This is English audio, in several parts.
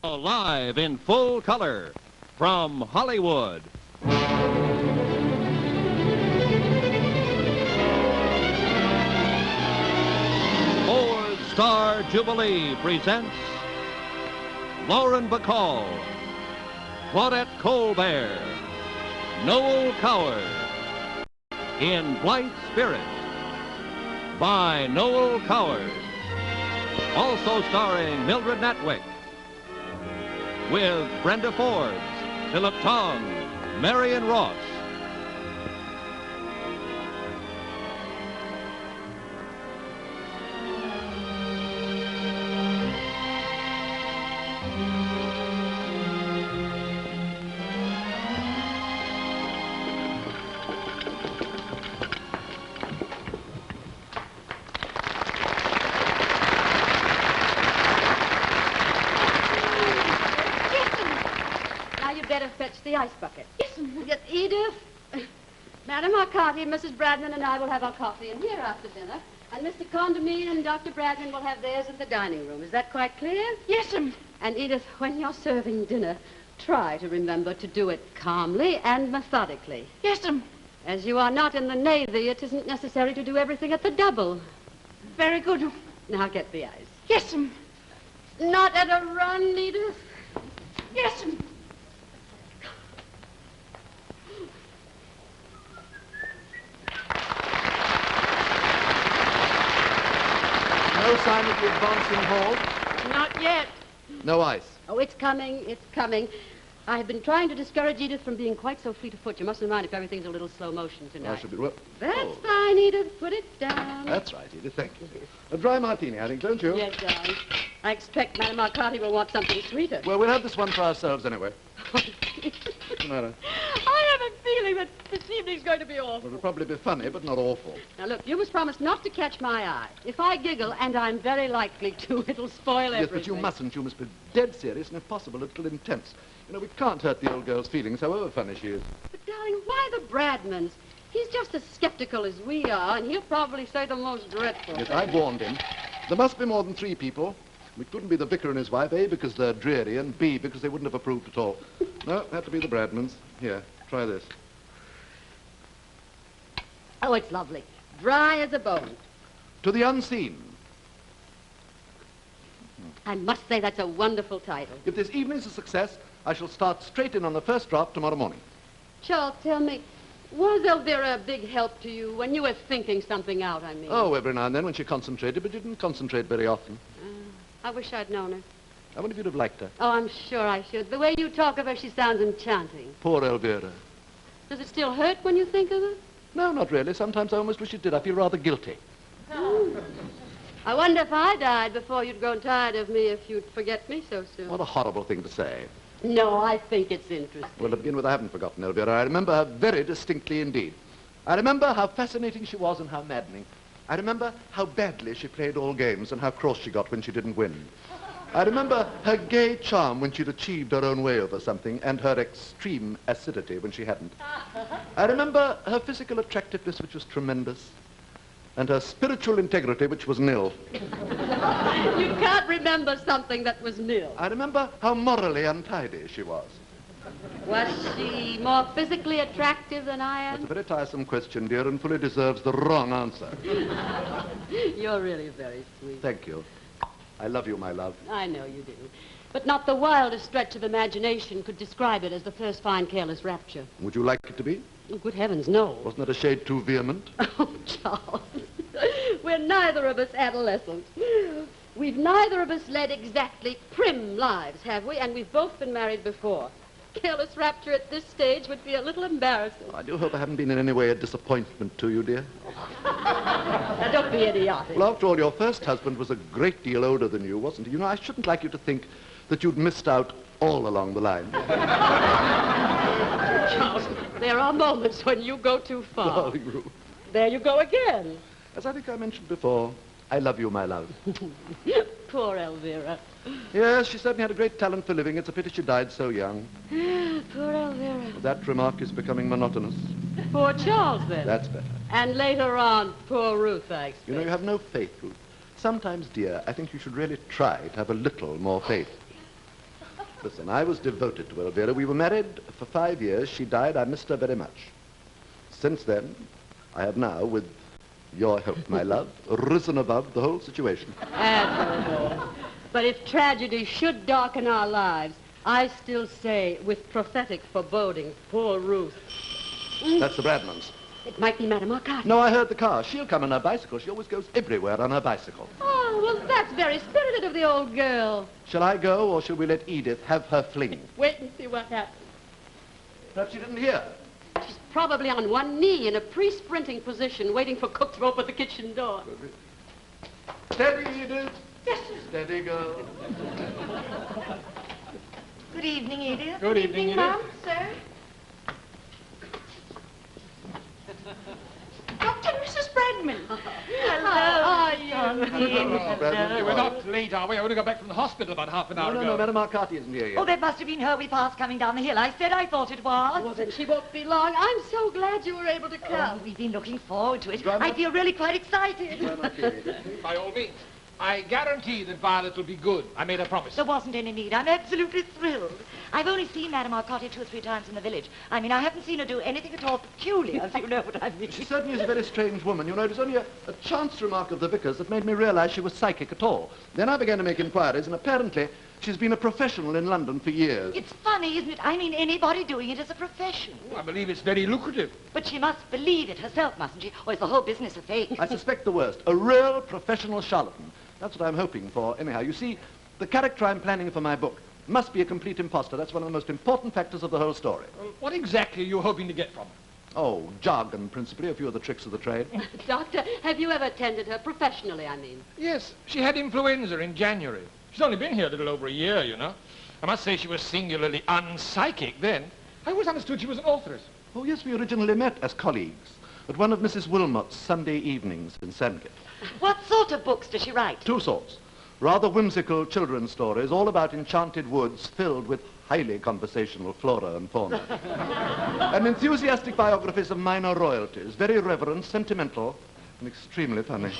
Live in full color from Hollywood. Ford Star Jubilee presents Bacall, Claudette Colbert, Noël Coward in Blithe Spirit by Noël Coward. Also starring Mildred Natwick, with Brenda Forbes, Philip Tong, Marion Ross. Better fetch the ice bucket. Yes, Edith. Madame Arcati, Mrs. Bradman, and I will have our coffee in here after dinner. And Mr. Condomine and Dr. Bradman will have theirs in the dining room. Is that quite clear? Yes'm. And Edith, when you're serving dinner, try to remember to do it calmly and methodically. Yes'm. As you are not in the Navy, it isn't necessary to do everything at the double. Very good. Now get the ice. Yes'm. Not at a run, Edith. Yes'm. No sign of the advancing hall? Not yet. No ice? Oh, it's coming. It's coming. I have been trying to discourage Edith from being quite so fleet of foot. You mustn't mind if everything's a little slow motion tonight. I should be... Well, That's fine, Edith. Put it down. That's right, Edith. Thank you. A dry martini, I think, don't you? Yes, darling. I expect Madame Arcati will want something sweeter. Well, we'll have this one for ourselves anyway. What's the matter? I have a feeling that this evening's going to be awful. Well, it'll probably be funny, but not awful. Now, look, you must promise not to catch my eye. If I giggle, and I'm very likely to, it'll spoil everything. Yes, but you mustn't. You must be dead serious and, if possible, a little intense. You know, we can't hurt the old girl's feelings, however funny she is. But, darling, why the Bradmans? He's just as skeptical as we are, and he'll probably say the most dreadful Yes, things. I warned him. There must be more than 3 people. It couldn't be the vicar and his wife, A, because they're dreary, and B, because they wouldn't have approved at all. No, had to be the Bradmans. Here, try this. Oh, it's lovely. Dry as a bone. To the Unseen. I must say that's a wonderful title. If this evening's a success, I shall start straight in on the first draft tomorrow morning. Charles, tell me, was Elvira a big help to you when you were thinking something out, I mean? Oh, every now and then when she concentrated, but she didn't concentrate very often. I wish I'd known her. I wonder if you'd have liked her. Oh, I'm sure I should. The way you talk of her, she sounds enchanting. Poor Elvira. Does it still hurt when you think of her? No, not really. Sometimes I almost wish it did. I feel rather guilty. I wonder if I died before you'd grown tired of me, if you'd forget me so soon. What a horrible thing to say. No, I think it's interesting. Well, to begin with, I haven't forgotten Elvira. I remember her very distinctly indeed. I remember how fascinating she was and how maddening. I remember how badly she played all games and how cross she got when she didn't win. I remember her gay charm when she'd achieved her own way over something and her extreme acidity when she hadn't. I remember her physical attractiveness, which was tremendous, and her spiritual integrity, which was nil. You can't remember something that was nil. I remember how morally untidy she was. Was she more physically attractive than I That's a am? very tiresome question, dear, and fully deserves the wrong answer. You're really very sweet. Thank you. I love you, my love. I know you do. But not the wildest stretch of imagination could describe it as the first fine, careless rapture. Would you like it to be? Oh, good heavens, no. Wasn't it a shade too vehement? Oh, Charles, we're neither of us adolescents. We've neither of us led exactly prim lives, have we? And we've both been married before. Careless rapture at this stage would be a little embarrassing. I do hope I haven't been in any way a disappointment to you, dear. Now, don't be idiotic. Well, after all, your first husband was a great deal older than you, wasn't he? You know, I shouldn't like you to think that you'd missed out all along the line. Charles, there are moments when you go too far. Oh, you. There you go again. As I think I mentioned before, I love you, my love. Poor Elvira. Yes, she certainly had a great talent for living. It's a pity she died so young. Poor Elvira. That remark is becoming monotonous. Poor Charles, then. That's better. And later on, poor Ruth, I expect. You know, you have no faith, Ruth. Sometimes, dear, I think you should really try to have a little more faith. Listen, I was devoted to Elvira. We were married for 5 years. She died. I missed her very much. Since then, I have now, with your help, my love, risen above the whole situation. Admirable. But if tragedy should darken our lives, I still say, with prophetic foreboding, poor Ruth. That's the Bradmans. It might be Madame Arcati. No, I heard the car. She'll come on her bicycle. She always goes everywhere on her bicycle. Oh, well, that's very spirited of the old girl. Shall I go, or shall we let Edith have her fling? Wait and see what happens. Perhaps you didn't hear. She's probably on one knee in a pre-sprinting position, waiting for cook to open the kitchen door. Steady, Edith. Yes, sir. Steady, girl. Good evening, Edith. Good evening, Edith. Ma'am, sir. Dr. and Mrs. Bradman. Hello. How are you? Bradman, We're not late, are we? I only got back from the hospital about half an hour No, ago. Madame Arcati isn't here yet. Oh, that must have been her we passed coming down the hill. I said I thought it was. Well, then she won't be long. I'm so glad you were able to come. Oh, we've been looking forward to it. Grandma? I feel really quite excited. By all means. I guarantee that Violet will be good. I made a promise. There wasn't any need. I'm absolutely thrilled. I've only seen Madame Arcati 2 or 3 times in the village. I mean, I haven't seen her do anything at all peculiar, if you know what I mean. She certainly is a very strange woman. You know, it was only a chance remark of the vicar's that made me realize she was psychic at all. Then I began to make inquiries, and apparently she's been a professional in London for years. It's funny, isn't it? I mean, anybody doing it as a profession. Oh, I believe it's very lucrative. But she must believe it herself, mustn't she? Or is the whole business a fake? I suspect the worst. A real professional charlatan. That's what I'm hoping for, anyhow. You see, the character I'm planning for my book must be a complete imposter. That's one of the most important factors of the whole story. Well, what exactly are you hoping to get from her? Oh, jargon, principally, a few of the tricks of the trade. Doctor, have you ever attended her professionally, I mean? Yes, she had influenza in January. She's only been here a little over a year, you know. I must say she was singularly unpsychic then. I always understood she was an authoress. Oh, yes, we originally met as colleagues at one of Mrs. Wilmot's Sunday evenings in Sandgate. What sort of books does she write? 2 sorts. Rather whimsical children's stories, all about enchanted woods filled with highly conversational flora and fauna. And enthusiastic biographies of minor royalties, very reverent, sentimental, and extremely funny.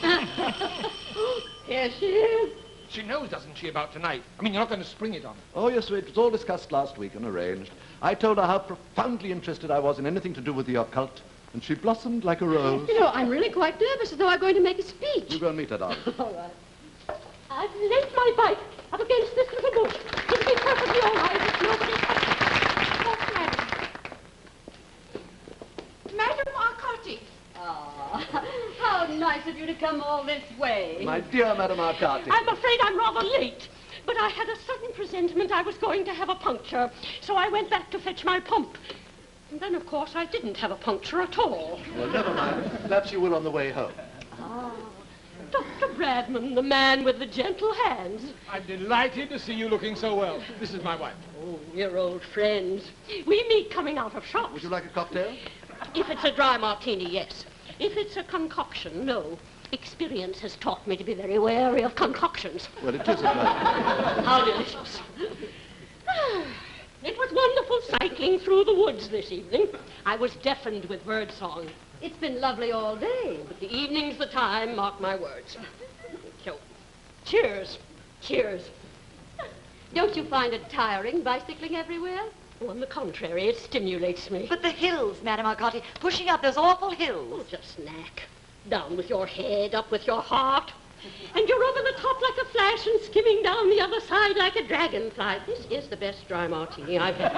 Here she is. She knows, doesn't she, about tonight? I mean, you're not going to spring it on her. Oh, yes, it was all discussed last week and arranged. I told her how profoundly interested I was in anything to do with the occult, and she blossomed like a rose. You know, I'm really quite nervous, as though I'm going to make a speech. You go and meet her, darling. All right. I've laid my bike up against this little bush. It'll be perfectly all right if nobody touches it. Madame Arcati. Ah, how nice of you to come all this way. My dear Madame Arcati. I'm afraid I'm rather late, but I had a sudden presentiment I was going to have a puncture, so I went back to fetch my pump. And then, of course, I didn't have a puncture at all. Well, never mind. Perhaps you will on the way home. Ah, Dr. Bradman, the man with the gentle hands. I'm delighted to see you looking so well. This is my wife. Oh, we're old friends. We meet coming out of shops. Would you like a cocktail? If it's a dry martini, yes. If it's a concoction, no. Experience has taught me to be very wary of concoctions. Well, it is a pleasure. How delicious. It was wonderful cycling through the woods this evening. I was deafened with birdsong. It's been lovely all day. But the evening's the time, mark my words. So, cheers. Cheers. Don't you find it tiring bicycling everywhere? Oh, on the contrary, it stimulates me. But the hills, Madame Arcati, pushing up those awful Oh, hills. just knack. Down with your head, up with your heart. And you're over the top like a flash and skimming down the other side like a dragonfly. This is the best dry martini I've had.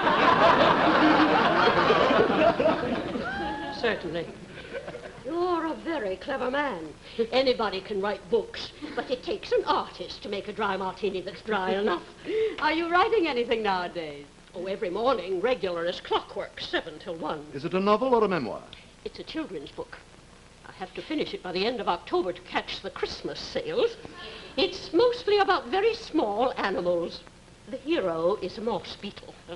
Certainly. You're a very clever man. Anybody can write books, but it takes an artist to make a dry martini that's dry enough. Are you writing anything nowadays? Oh, every morning, regular as clockwork, 7 till 1. Is it a novel or a memoir? It's a children's book. I have to finish it by the end of October to catch the Christmas sales. It's mostly about very small animals. The hero is a moss beetle. I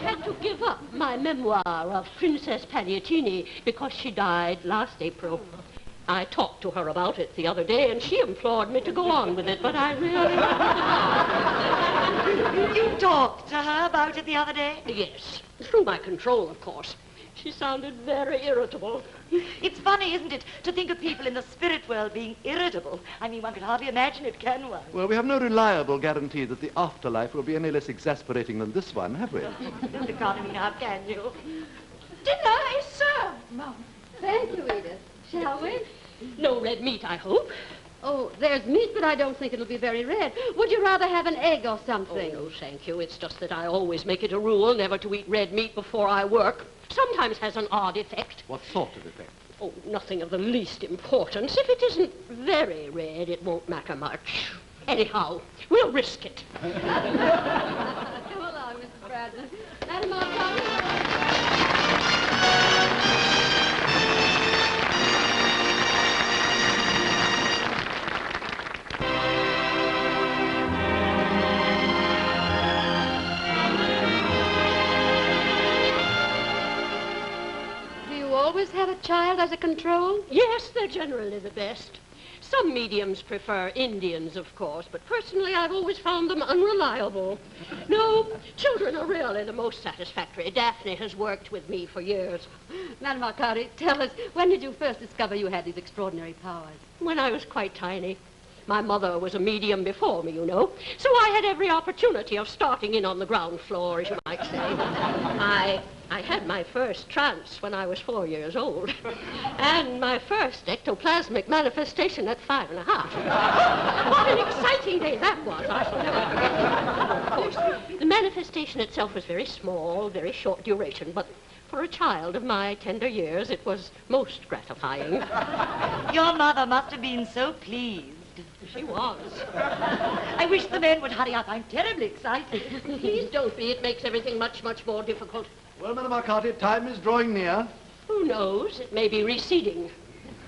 had to give up my memoir of Princess Pagliacini because she died last April. I talked to her about it the other day, and she implored me to go on with it, but I really... You talked to her about it the other day? Yes, through my control, of course. She sounded very irritable. It's funny, isn't it, to think of people in the spirit world being irritable. I mean, one can hardly imagine it, can one? Well, we have no reliable guarantee that the afterlife will be any less exasperating than this one, have we? Dr. Condomine, how can you? Dinner is served, Mum. Thank you, Edith. Shall we? No red meat, I hope. Oh, there's meat, but I don't think it'll be very red. Would you rather have an egg or Oh, something? no, thank you. It's just that I always make it a rule never to eat red meat before I work. Sometimes has an odd effect. What sort of effect? Oh, nothing of the least importance. If it isn't very red, it won't matter much. Anyhow, we'll risk it. Come along, Mrs. Bradley. Madam Arcati. Always have a child as a control? Yes, they're generally the best. Some mediums prefer Indians, of course, but personally I've always found them unreliable. No, children are really the most satisfactory. Daphne has worked with me for years. Madame Arcati, tell us, when did you first discover you had these extraordinary powers? When I was quite tiny. My mother was a medium before me, you know, so I had every opportunity of starting in on the ground floor, as you might say. I had my first trance when I was 4 years old, and my first ectoplasmic manifestation at 5 1/2. What an exciting day that was. I shall never forget it. The manifestation itself was very small, very short duration, but for a child of my tender years, it was most gratifying. Your mother must have been so pleased. She was. I wish the men would hurry up. I'm terribly excited. Please don't be. It makes everything much, much more difficult. Well, Madame Arcati, time is drawing near. Who knows? It may be receding.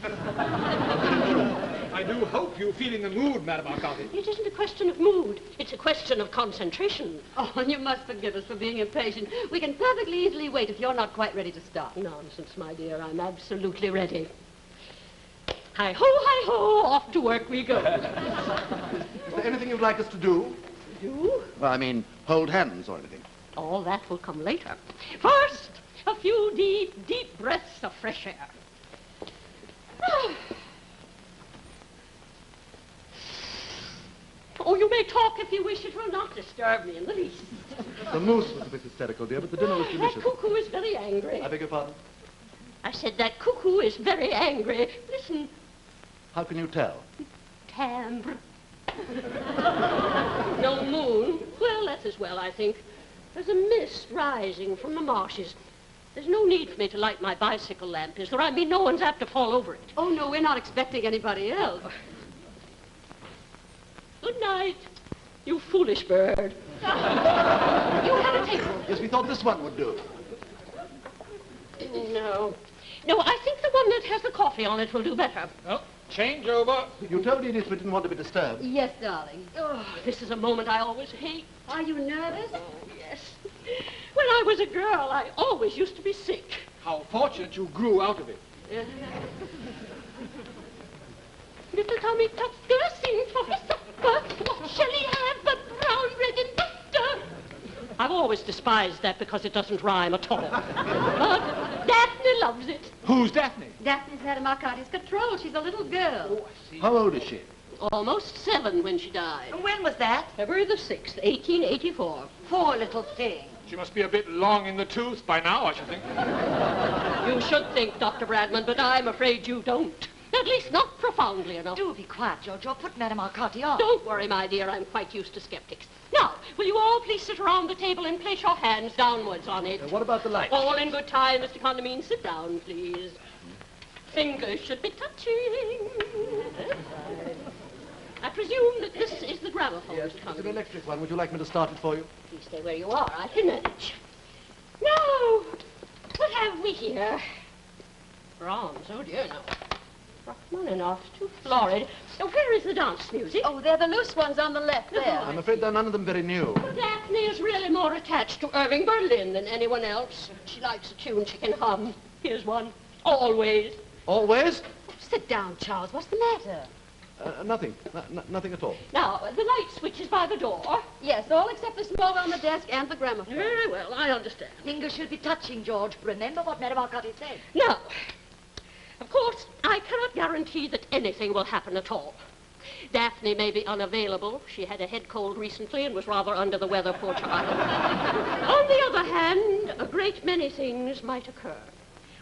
I do hope you feel in the mood, Madame Arcati. It isn't a question of mood. It's a question of concentration. Oh, and you must forgive us for being impatient. We can perfectly easily wait if you're not quite ready to start. Nonsense, my dear. I'm absolutely ready. Hi-ho, off to work we go. Is there anything you'd like us to do? Do? Well, I mean, hold hands or anything. All that will come later. First, a few deep, deep breaths of fresh air. Oh, you may talk if you wish. It will not disturb me in the least. The moose was a bit hysterical, dear, but the dinner was delicious. That cuckoo is very angry. I beg your pardon? I said that cuckoo is very angry. Listen. How can you tell? Timbre. No moon. Well, that's as well, I think. There's a mist rising from the marshes. There's no need for me to light my bicycle lamp, is there? I mean, no one's apt to fall over it. Oh, no, we're not expecting anybody else. Good night, you foolish bird. You have a table. Yes, we thought this one would do. No. No, I think the one that has the coffee on it will do better. Oh, change over. You told Edith we didn't want to be disturbed. Yes, darling. Oh, this is a moment I always hate. Are you nervous? Oh, yes. When I was a girl, I always used to be sick. How fortunate you grew out of it. Little Tommy Tucker sings for his supper. What shall he have but brown bread and butter? I've always despised that because it doesn't rhyme at all. But Daphne loves it. Who's Daphne? Daphne's Madame Arcati's control. She's a little girl. Oh, I see. How old is she? Almost 7 when she died. When was that? February the 6th, 1884. Poor little thing. She must be a bit long in the tooth by now, I should think. You should think, Dr. Bradman, but I'm afraid you don't. At least not profoundly enough. Do be quiet, George. You'll put Madame Arcati off. Don't worry, my dear. I'm quite used to skeptics. Now, will you all please sit around the table and place your hands downwards on it? What about the light? All in good time, Mr. Condomine. Sit down, please. Fingers should be touching. I presume that this is the gramophone, Yes, Mr. it's an Condomine. electric one. Would you like me to start it for you? Please stay where you are. I can manage. Now, what have we here? Brahms. Oh, dear, no. Rachmaninoff, too florid. Oh, where is the dance music? Oh, they're the loose ones on the left there. I'm afraid none of them very new. Daphne is really more attached to Irving Berlin than anyone else. She likes a tune she can hum. Here's one. Always. Always? Sit down, Charles. What's the matter? Nothing. Nothing at all. Now, the light switch is by the door. Yes, all except the smoke on the desk and the gramophone. Very well, I understand. Fingers should be touching, George. Remember what Madame Arcati said. Now, of course, I cannot guarantee that anything will happen at all. Daphne may be unavailable. She had a head cold recently and was rather under the weather, poor child. On the other hand, a great many things might occur.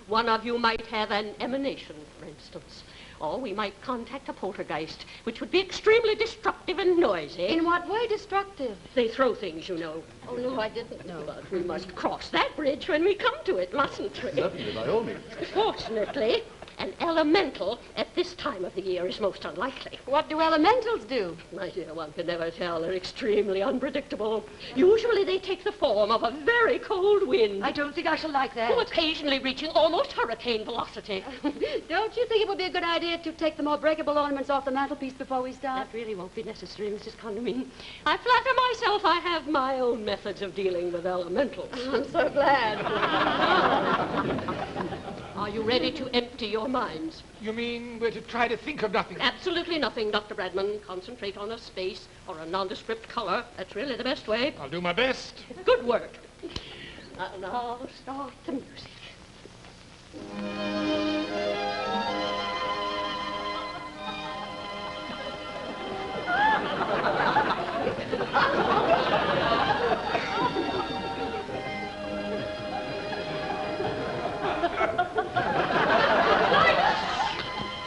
One of you might have an emanation, for instance. Or we might contact a poltergeist, which would be extremely destructive and noisy. In what way destructive? They throw things, you know. Oh, no, I didn't know. But we must cross that bridge when we come to it, mustn't we? Certainly, by all means. Fortunately, an elemental at this time of the year is most unlikely. What do elementals do? My dear, one can never tell. They're extremely unpredictable. Usually they take the form of a very cold wind. I don't think I shall like that. Oh, occasionally reaching almost hurricane velocity. Don't you think it would be a good idea to take the more breakable ornaments off the mantelpiece before we start? That really won't be necessary, Mrs. Condomine. I flatter myself I have my own methods of dealing with elementals. I'm so glad. Are you ready to empty your minds? You mean we're to try to think of nothing? Absolutely nothing, Dr. Bradman. Concentrate on a space or a nondescript color. That's really the best way. I'll do my best. Good work. Now start the music.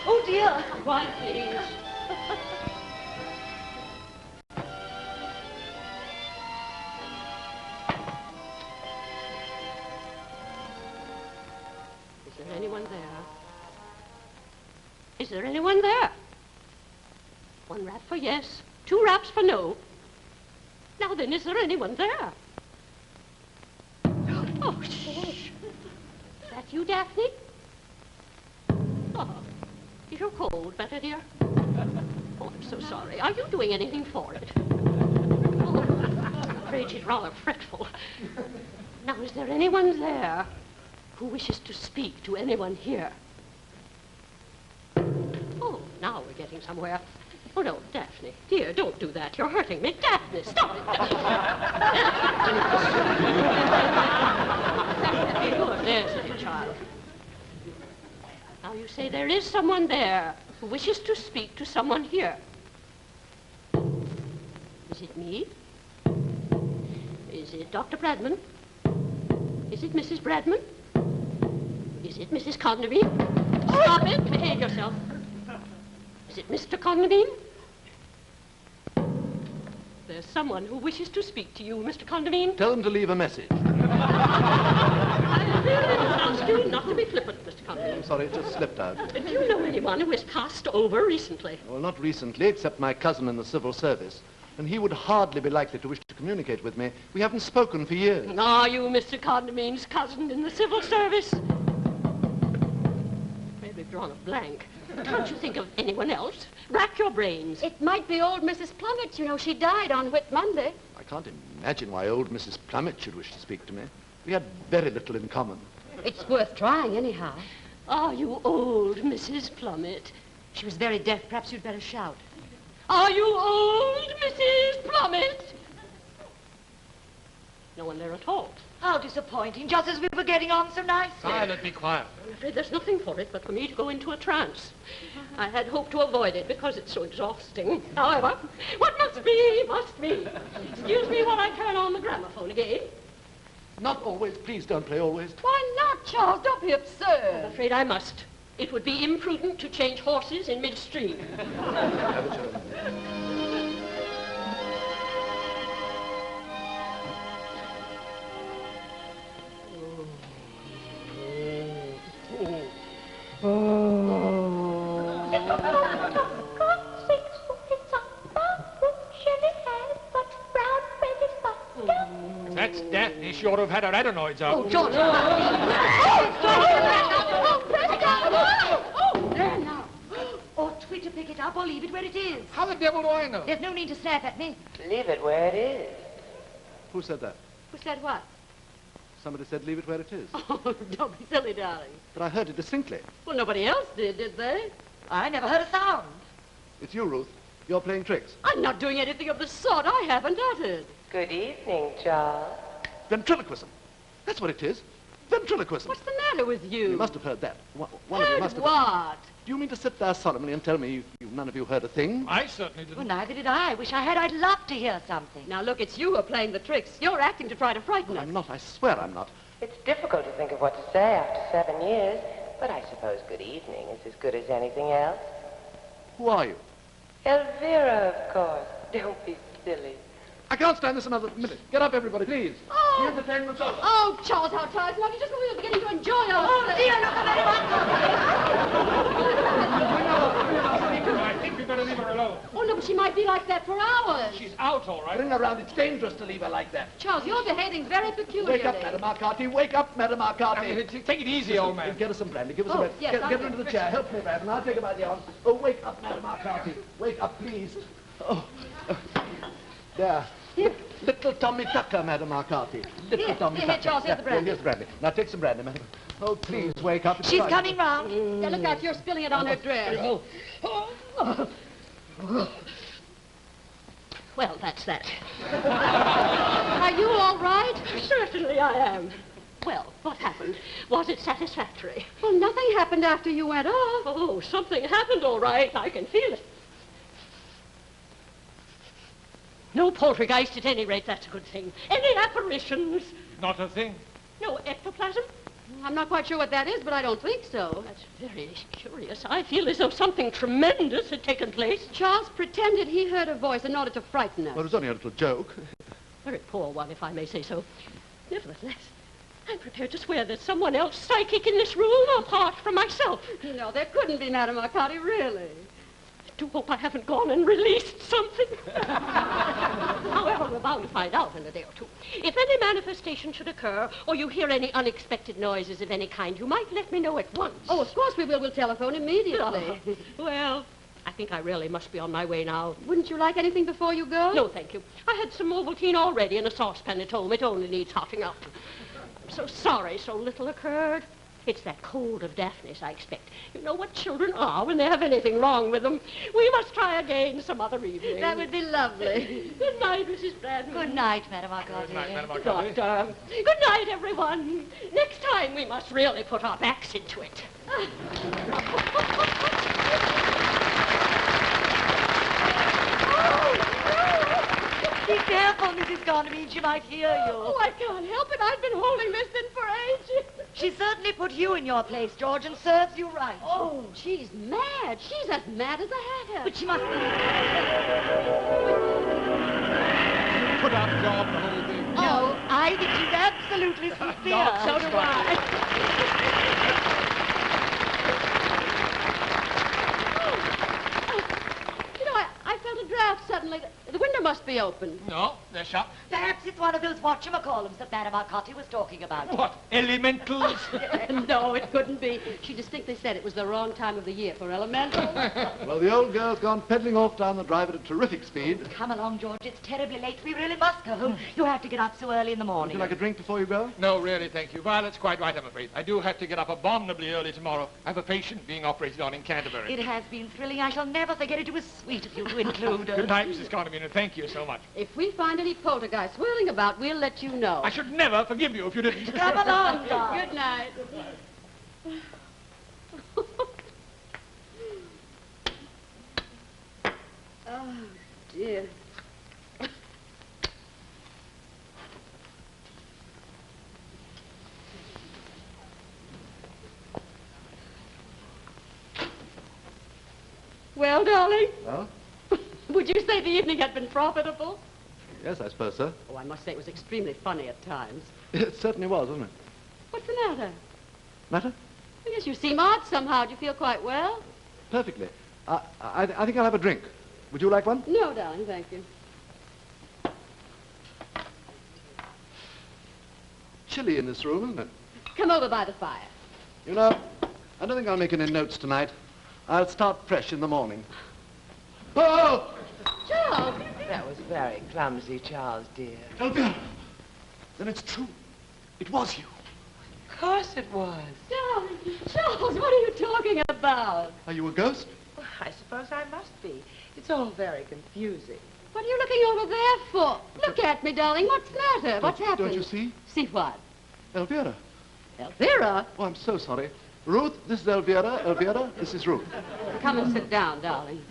Oh, dear. Quiet, please. Is there anyone there? Is there anyone there? One rap for yes, two raps for no. Now then, is there anyone there? Oh, shh. Is that you, Daphne? Oh, is your cold better, dear? Oh, I'm so sorry. Are you doing anything for it? Oh, I'm afraid she's rather fretful. Now, is there anyone there who wishes to speak to anyone here? Oh, now we're getting somewhere. Oh, no, Daphne, dear, don't do that. You're hurting me. Daphne, stop it. Good, there's little child. Now you say there is someone there who wishes to speak to someone here. Is it me? Is it Dr. Bradman? Is it Mrs. Bradman? Is it Mrs. Condomine? Stop it. Behave yourself. Is it Mr. Condomine? There's someone who wishes to speak to you, Mr. Condomine. Tell them to leave a message. I really must ask you not to be flippant, Mr. Condomine. I'm sorry, it just slipped out. Do you know anyone who has passed over recently? Well, not recently, except my cousin in the civil service. And he would hardly be likely to wish to communicate with me. We haven't spoken for years. Are you Mr. Condomine's cousin in the civil service? Maybe drawn a blank. Can't you think of anyone else? Rack your brains. It might be old Mrs. Plummet. You know, she died on Whit Monday. I can't imagine why old Mrs. Plummet should wish to speak to me. We had very little in common. It's worth trying, anyhow. Are you old Mrs. Plummet? She was very deaf. Perhaps you'd better shout. Are you old Mrs. Plummet? No one there at all. How disappointing, just as we were getting on so nicely. Silent, be quiet. I'm afraid there's nothing for it but for me to go into a trance. I had hoped to avoid it because it's so exhausting. However, what must be, must be. Excuse me while I turn on the gramophone again. Not always. Please don't play always. Why not, Charles? Don't be I'm absurd. afraid I must. It would be imprudent to change horses in midstream. Have it, Sharon. If that's Daphne, she ought to have had her adenoids out. Oh, George. Oh, there now. Ought we to pick it up or leave it where it is? How the devil do I know? There's no need to snap at me. Leave it where it is. Who said that? Who said what? Somebody said leave it where it is. Oh, don't be silly, darling. But I heard it distinctly. Well, nobody else did they? I never heard a sound. It's you, Ruth. You're playing tricks. I'm not doing anything of the sort. I haven't uttered. Good evening, Charles. Ventriloquism. That's what it is. Ventriloquism. What's the matter with you? You must have heard that. One of you must have. What? Do you mean to sit there solemnly and tell me none of you heard a thing? I certainly didn't. Well, neither did I. Wish I had. I'd love to hear something. Now, look, it's you who are playing the tricks. You're acting to try to frighten us. I'm not. I swear I'm not. It's difficult to think of what to say after 7 years, but I suppose good evening is as good as anything else. Who are you? Elvira, of course. Don't be silly. I can't stand this another minute. Get up, everybody, please. Oh. The entertainment's over. Oh, Charles, how tiresome. You just when we were beginning to enjoy ourselves. Oh, dear, look at I think we better leave her alone. Oh, no, but she might be like that for hours. She's out, all right. Bring her round. It's dangerous to leave her like that. Charles, you're behaving very peculiarly. Wake up, Madame Arcati. Wake up, Madame Arcati. Take it easy, old man. Get us some brandy. Give us Oh, some brandy. yes, Get I'll her do into it. the chair. Help me, Brad, and I'll take her by the arm. Oh, wake up, Madame Arcati. Wake up, please. Oh. There. Little Tommy Tucker, Madame Arcati. Little Tommy here, Tucker. Charles, here's the brandy. Here's the brandy. Now take some brandy, madam. Oh, please, wake up. It's She's fine. coming round. Now, look out, you're spilling it on her dress. Well, that's that. Are you all right? Certainly I am. Well, what happened? Was it satisfactory? Well, nothing happened after you went off. Oh, something happened, all right. I can feel it. No poltergeist, at any rate, that's a good thing. Any apparitions? Not a thing. No ectoplasm? I'm not quite sure what that is, but I don't think so. That's very curious. I feel as though something tremendous had taken place. Charles pretended he heard a voice in order to frighten us. Well, it was only a little joke. Very poor one, if I may say so. Nevertheless, I'm prepared to swear there's someone else psychic in this room apart from myself. No, there couldn't be, Madame Arcati, really. I do hope I haven't gone and released something. However, we're bound to find out in a day or two. If any manifestation should occur, or you hear any unexpected noises of any kind, you might let me know at once. Oh, of course we will. We'll telephone immediately. Well, I think I really must be on my way now. Wouldn't you like anything before you go? No, thank you. I had some Ovaltine already in a saucepan at home. It only needs hotting up. I'm so sorry so little occurred. It's that cold of deafness, I expect. You know what children are when they have anything wrong with them. We must try again some other evening. That would be lovely. Good night, Mrs. Bradley. Good night, Madame Arcati. Good night, Madame Arcati. Doctor. Good night, everyone. Next time we must really put our backs into it. Be careful, Mrs. Condomine. She might hear you. Oh, I can't help it. I've been holding this in for ages. She certainly put you in your place, George, and serves you right. Oh, she's mad. She's as mad as a hatter. But she must be... Put out the job, the whole thing. No, I think she's absolutely sincere. So do I. You know, I felt a draft suddenly. The window must be open. No, they're shut. Perhaps it's one of those whatchamacallums that Madame Arcati was talking about. What? Elementals? No, it couldn't be. She distinctly said it was the wrong time of the year for elementals. Well, the old girl's gone pedaling off down the drive at a terrific speed. Come along, George. It's terribly late. We really must go home. You have to get up so early in the Would morning. you like a drink before you go? No, really, thank you. Violet's quite right, I'm afraid. I do have to get up abominably early tomorrow. I have a patient being operated on in Canterbury. It has been thrilling. I shall never forget it. It was sweet of you to include her. Good night, Mrs. Condomine, and thank you so much. If we find any poltergeist whirling about, we'll let you know. I should never forgive you if you didn't. Come along, darling. Good night. Oh, dear. Well, darling, Well? would you say the evening had been profitable? Yes, I suppose so. Oh, I must say it was extremely funny at times. It certainly was, wasn't it? What's the matter? Matter? I guess you seem odd somehow. Do you feel quite well? Perfectly. I think I'll have a drink. Would you like one? No, darling, thank you. Chilly in this room, isn't it? Come over by the fire. You know, I don't think I'll make any notes tonight. I'll start fresh in the morning. Oh! Charles! That was very clumsy, Charles, dear. Elvira! Then it's true. It was you. Of course it was. Charles, what are you talking about? Are you a ghost? I suppose I must be. It's all very confusing. What are you looking over there for? Look at me, darling. What's the matter? What's happened? Don't you see? See what? Elvira. Elvira? Oh, I'm so sorry. Ruth, this is Elvira. Elvira, this is Ruth. Come and sit down, darling.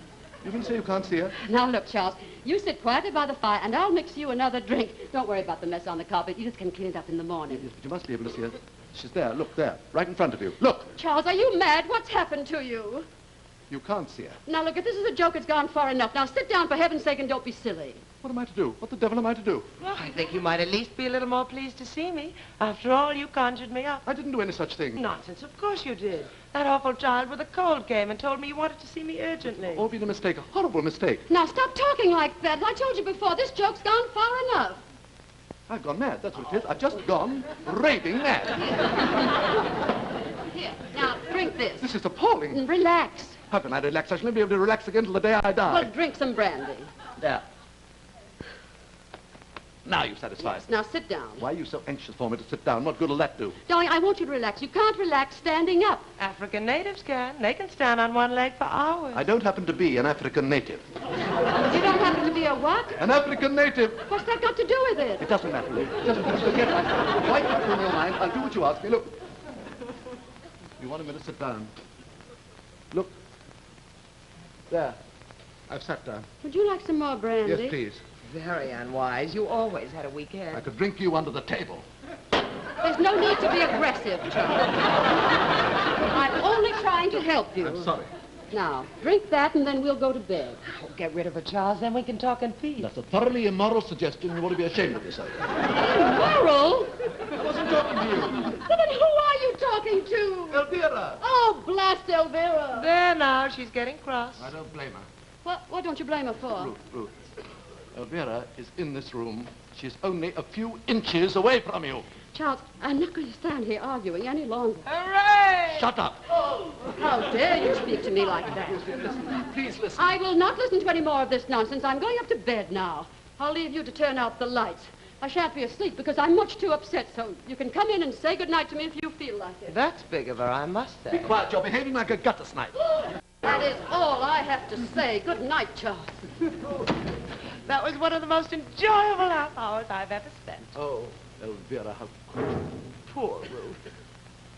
You can say you can't see her. Now, look, Charles, you sit quietly by the fire, and I'll mix you another drink. Don't worry about the mess on the carpet. Edith can clean it up in the morning. Yes, but you must be able to see her. She's there. Look, there. Right in front of you. Look. Charles, are you mad? What's happened to you? You can't see her. Now, look, if this is a joke, it's gone far enough. Now, sit down, for heaven's sake, and don't be silly. What am I to do? What the devil am I to do? Well, I think you might at least be a little more pleased to see me. After all, you conjured me up. I didn't do any such thing. Nonsense, of course you did. That awful child with a cold came and told me you wanted to see me urgently. It's all been a mistake, a horrible mistake. Now, stop talking like that. I told you before, this joke's gone far enough. I've gone mad, that's what it is. I've just gone raving mad. Here, now, drink this. This is appalling. And relax. How can I relax? I shall never be able to relax again till the day I die. Well, drink some brandy. There. Now you're satisfied. Now, sit down. Why are you so anxious for me to sit down? What good will that do? Darling, I want you to relax. You can't relax standing up. African natives can. They can stand on one leg for hours. I don't happen to be an African native. You don't happen to be a what? An African native. What's that got to do with it? It doesn't matter, Ruth. Just forget it. Why put it in your mind? I'll do what you ask me. Look. You wanted me to sit down. Look. There. I've sat down. Would you like some more brandy? Yes, please. Very unwise. You always had a weak I head. could drink you under the table. There's no need to be aggressive, Charles. I'm only trying to help you. I'm sorry. Now, drink that and then we'll go to bed. Oh, get rid of her, Charles, then we can talk in peace. That's a thoroughly immoral suggestion. You ought to be ashamed of yourself. Immoral? I wasn't talking to you. Well, then who are you talking to? Elvira. Oh, blast Elvira. There now, she's getting cross. I don't blame her. What don't you blame her for? Ruth. Elvira is in this room. She's only a few inches away from you. Charles, I'm not going to stand here arguing any longer. Hooray! Shut up. Oh, how dare you speak to me like that? Listen, please listen. I will not listen to any more of this nonsense. I'm going up to bed now. I'll leave you to turn out the lights. I shan't be asleep because I'm much too upset, so you can come in and say goodnight to me if you feel like it. That's big of her, I must say. Be quiet. You're behaving like a gutter snipe. That is all I have to say. Good night, Charles. That was one of the most enjoyable half hours I've ever spent. Oh, Elvira, how Poor Ruth.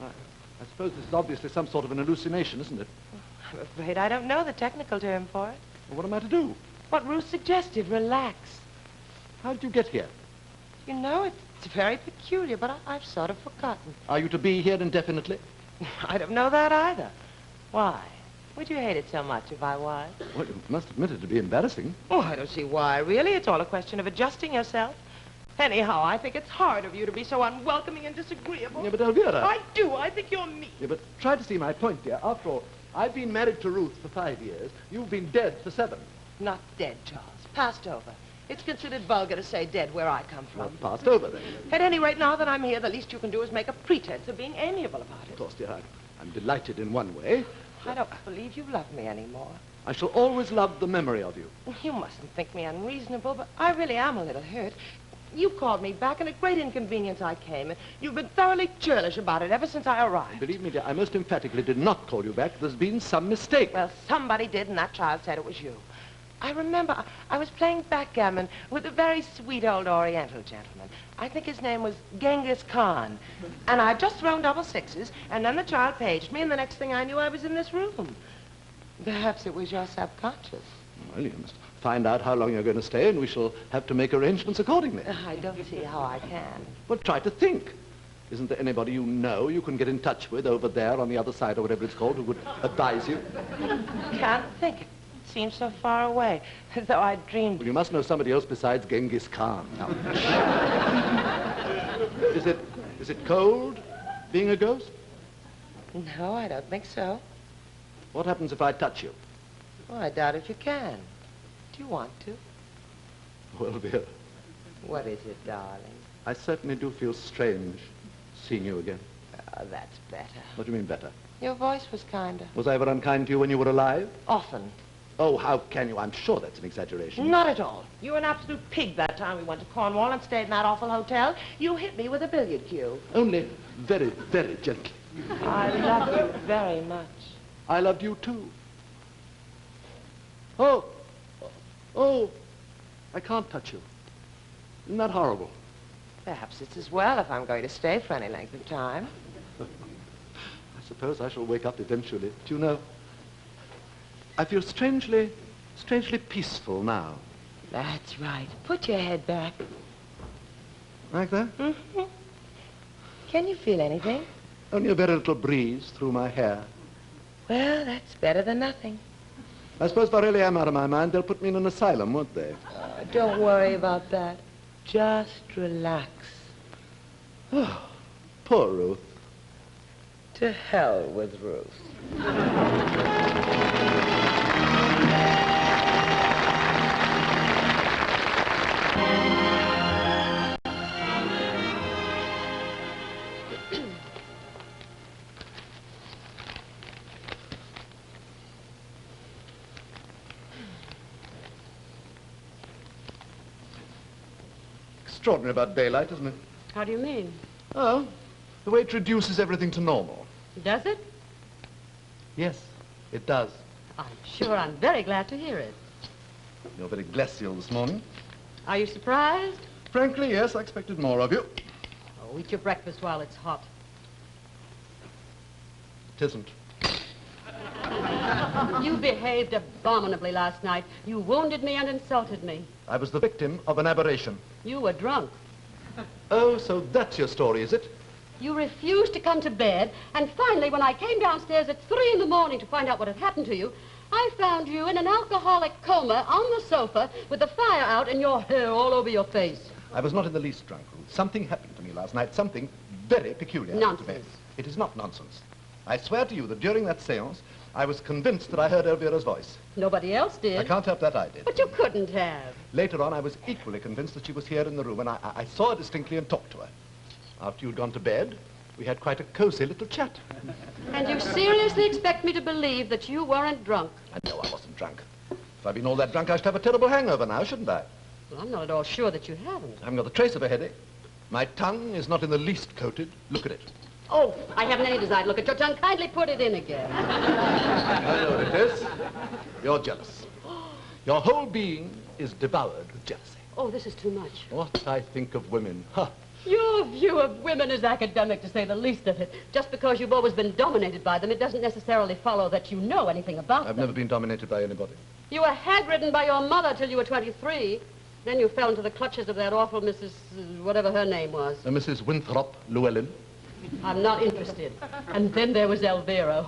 I suppose this is obviously some sort of an hallucination, isn't it? I'm afraid I don't know the technical term for it. Well, what am I to do? What Ruth suggested, relax. How did you get here? You know, it's very peculiar, but I've sort of forgotten. Are you to be here indefinitely? I don't know that either. Why? Would you hate it so much if I was? Well, you must admit it to be embarrassing. Oh, I don't see why, really. It's all a question of adjusting yourself. Anyhow, I think it's hard of you to be so unwelcoming and disagreeable. Yeah, but Elvira... I do. I think you're mean. Yeah, but try to see my point, dear. After all, I've been married to Ruth for 5 years. You've been dead for 7. Not dead, Charles. Passed over. It's considered vulgar to say dead where I come Well, from. passed over, then. At any rate, now that I'm here, the least you can do is make a pretense of being amiable about Of it. course, dear, I'm delighted in one way. I don't believe you love me anymore. I shall always love the memory of you. You mustn't think me unreasonable, but I really am a little hurt. You called me back, and at great inconvenience I came, and you've been thoroughly churlish about it ever since I arrived. Believe me, dear, I most emphatically did not call you back. There's been some mistake. Well, somebody did, and that child said it was you. I remember I was playing backgammon with a very sweet old Oriental gentleman. I think his name was Genghis Khan. And I'd just thrown double sixes, and then the child paged me, and the next thing I knew, I was in this room. Perhaps it was your subconscious. Well, you must find out how long you're going to stay, and we shall have to make arrangements accordingly. I don't see how I can. Well, try to think. Isn't there anybody you know you can get in touch with over there on the other side, or whatever it's called, who would advise you? Can't think. It seems so far away, as though I dreamed. Well, you must know somebody else besides Genghis Khan. Now. Is it cold, being a ghost? No, I don't think so. What happens if I touch you? Well, I doubt if you can. Do you want to? Well, dear, What is it, darling? I certainly do feel strange seeing you again. Oh, that's better. What do you mean, better? Your voice was kinder. Was I ever unkind to you when you were alive? Often. Oh, how can you? I'm sure that's an exaggeration. Not at all. You were an absolute pig that time we went to Cornwall and stayed in that awful hotel. You hit me with a billiard cue. Only very, very gently. I love you very much. I loved you, too. Oh. Oh. I can't touch you. Isn't that horrible? Perhaps it's as well if I'm going to stay for any length of time. I suppose I shall wake up eventually. Do you know, I feel strangely peaceful now. That's right. Put your head back. Like that? Mm-hmm. Can you feel anything? Only a very little breeze through my hair. Well, that's better than nothing. I suppose if I really am out of my mind, they'll put me in an asylum, won't they? Don't worry about that. Just relax. Oh, poor Ruth. To hell with Ruth. Extraordinary about daylight, isn't it? How do you mean? Oh, the way it reduces everything to normal. Does it? Yes, it does. I'm very glad to hear it. You're very glacial this morning. Are you surprised? Frankly, yes, I expected more of you. Oh, eat your breakfast while it's hot. It isn't. You behaved abominably last night. You wounded me and insulted me. I was the victim of an aberration. You were drunk. Oh, so that's your story, is it? You refused to come to bed, and finally, when I came downstairs at 3 in the morning to find out what had happened to you, I found you in an alcoholic coma on the sofa with the fire out and your hair all over your face. I was not in the least drunk, Ruth. Something happened to me last night, something very peculiar. Nonsense. It is not nonsense. I swear to you that during that séance, I was convinced that I heard Elvira's voice. Nobody else did. I can't help that I did. But you couldn't have. Later on, I was equally convinced that she was here in the room, and I saw her distinctly and talked to her. After you'd gone to bed, we had quite a cozy little chat. And you seriously expect me to believe that you weren't drunk? I know I wasn't drunk. If I'd been all that drunk, I should have a terrible hangover now, shouldn't I? Well, I'm not at all sure that you haven't. I haven't got the trace of a headache. My tongue is not in the least coated. Look at it. Oh, I haven't any desire to look at your tongue. Kindly put it in again. I know what it is. You're jealous. Your whole being is devoured with jealousy. Oh, this is too much. What I think of women. Huh. Your view of women is academic, to say the least of it. Just because you've always been dominated by them, it doesn't necessarily follow that you know anything about them. I've never been dominated by anybody. You were hag-ridden by your mother till you were 23. Then you fell into the clutches of that awful Mrs. whatever her name was. Mrs. Winthrop Llewellyn. I'm not interested. And then there was Elvira.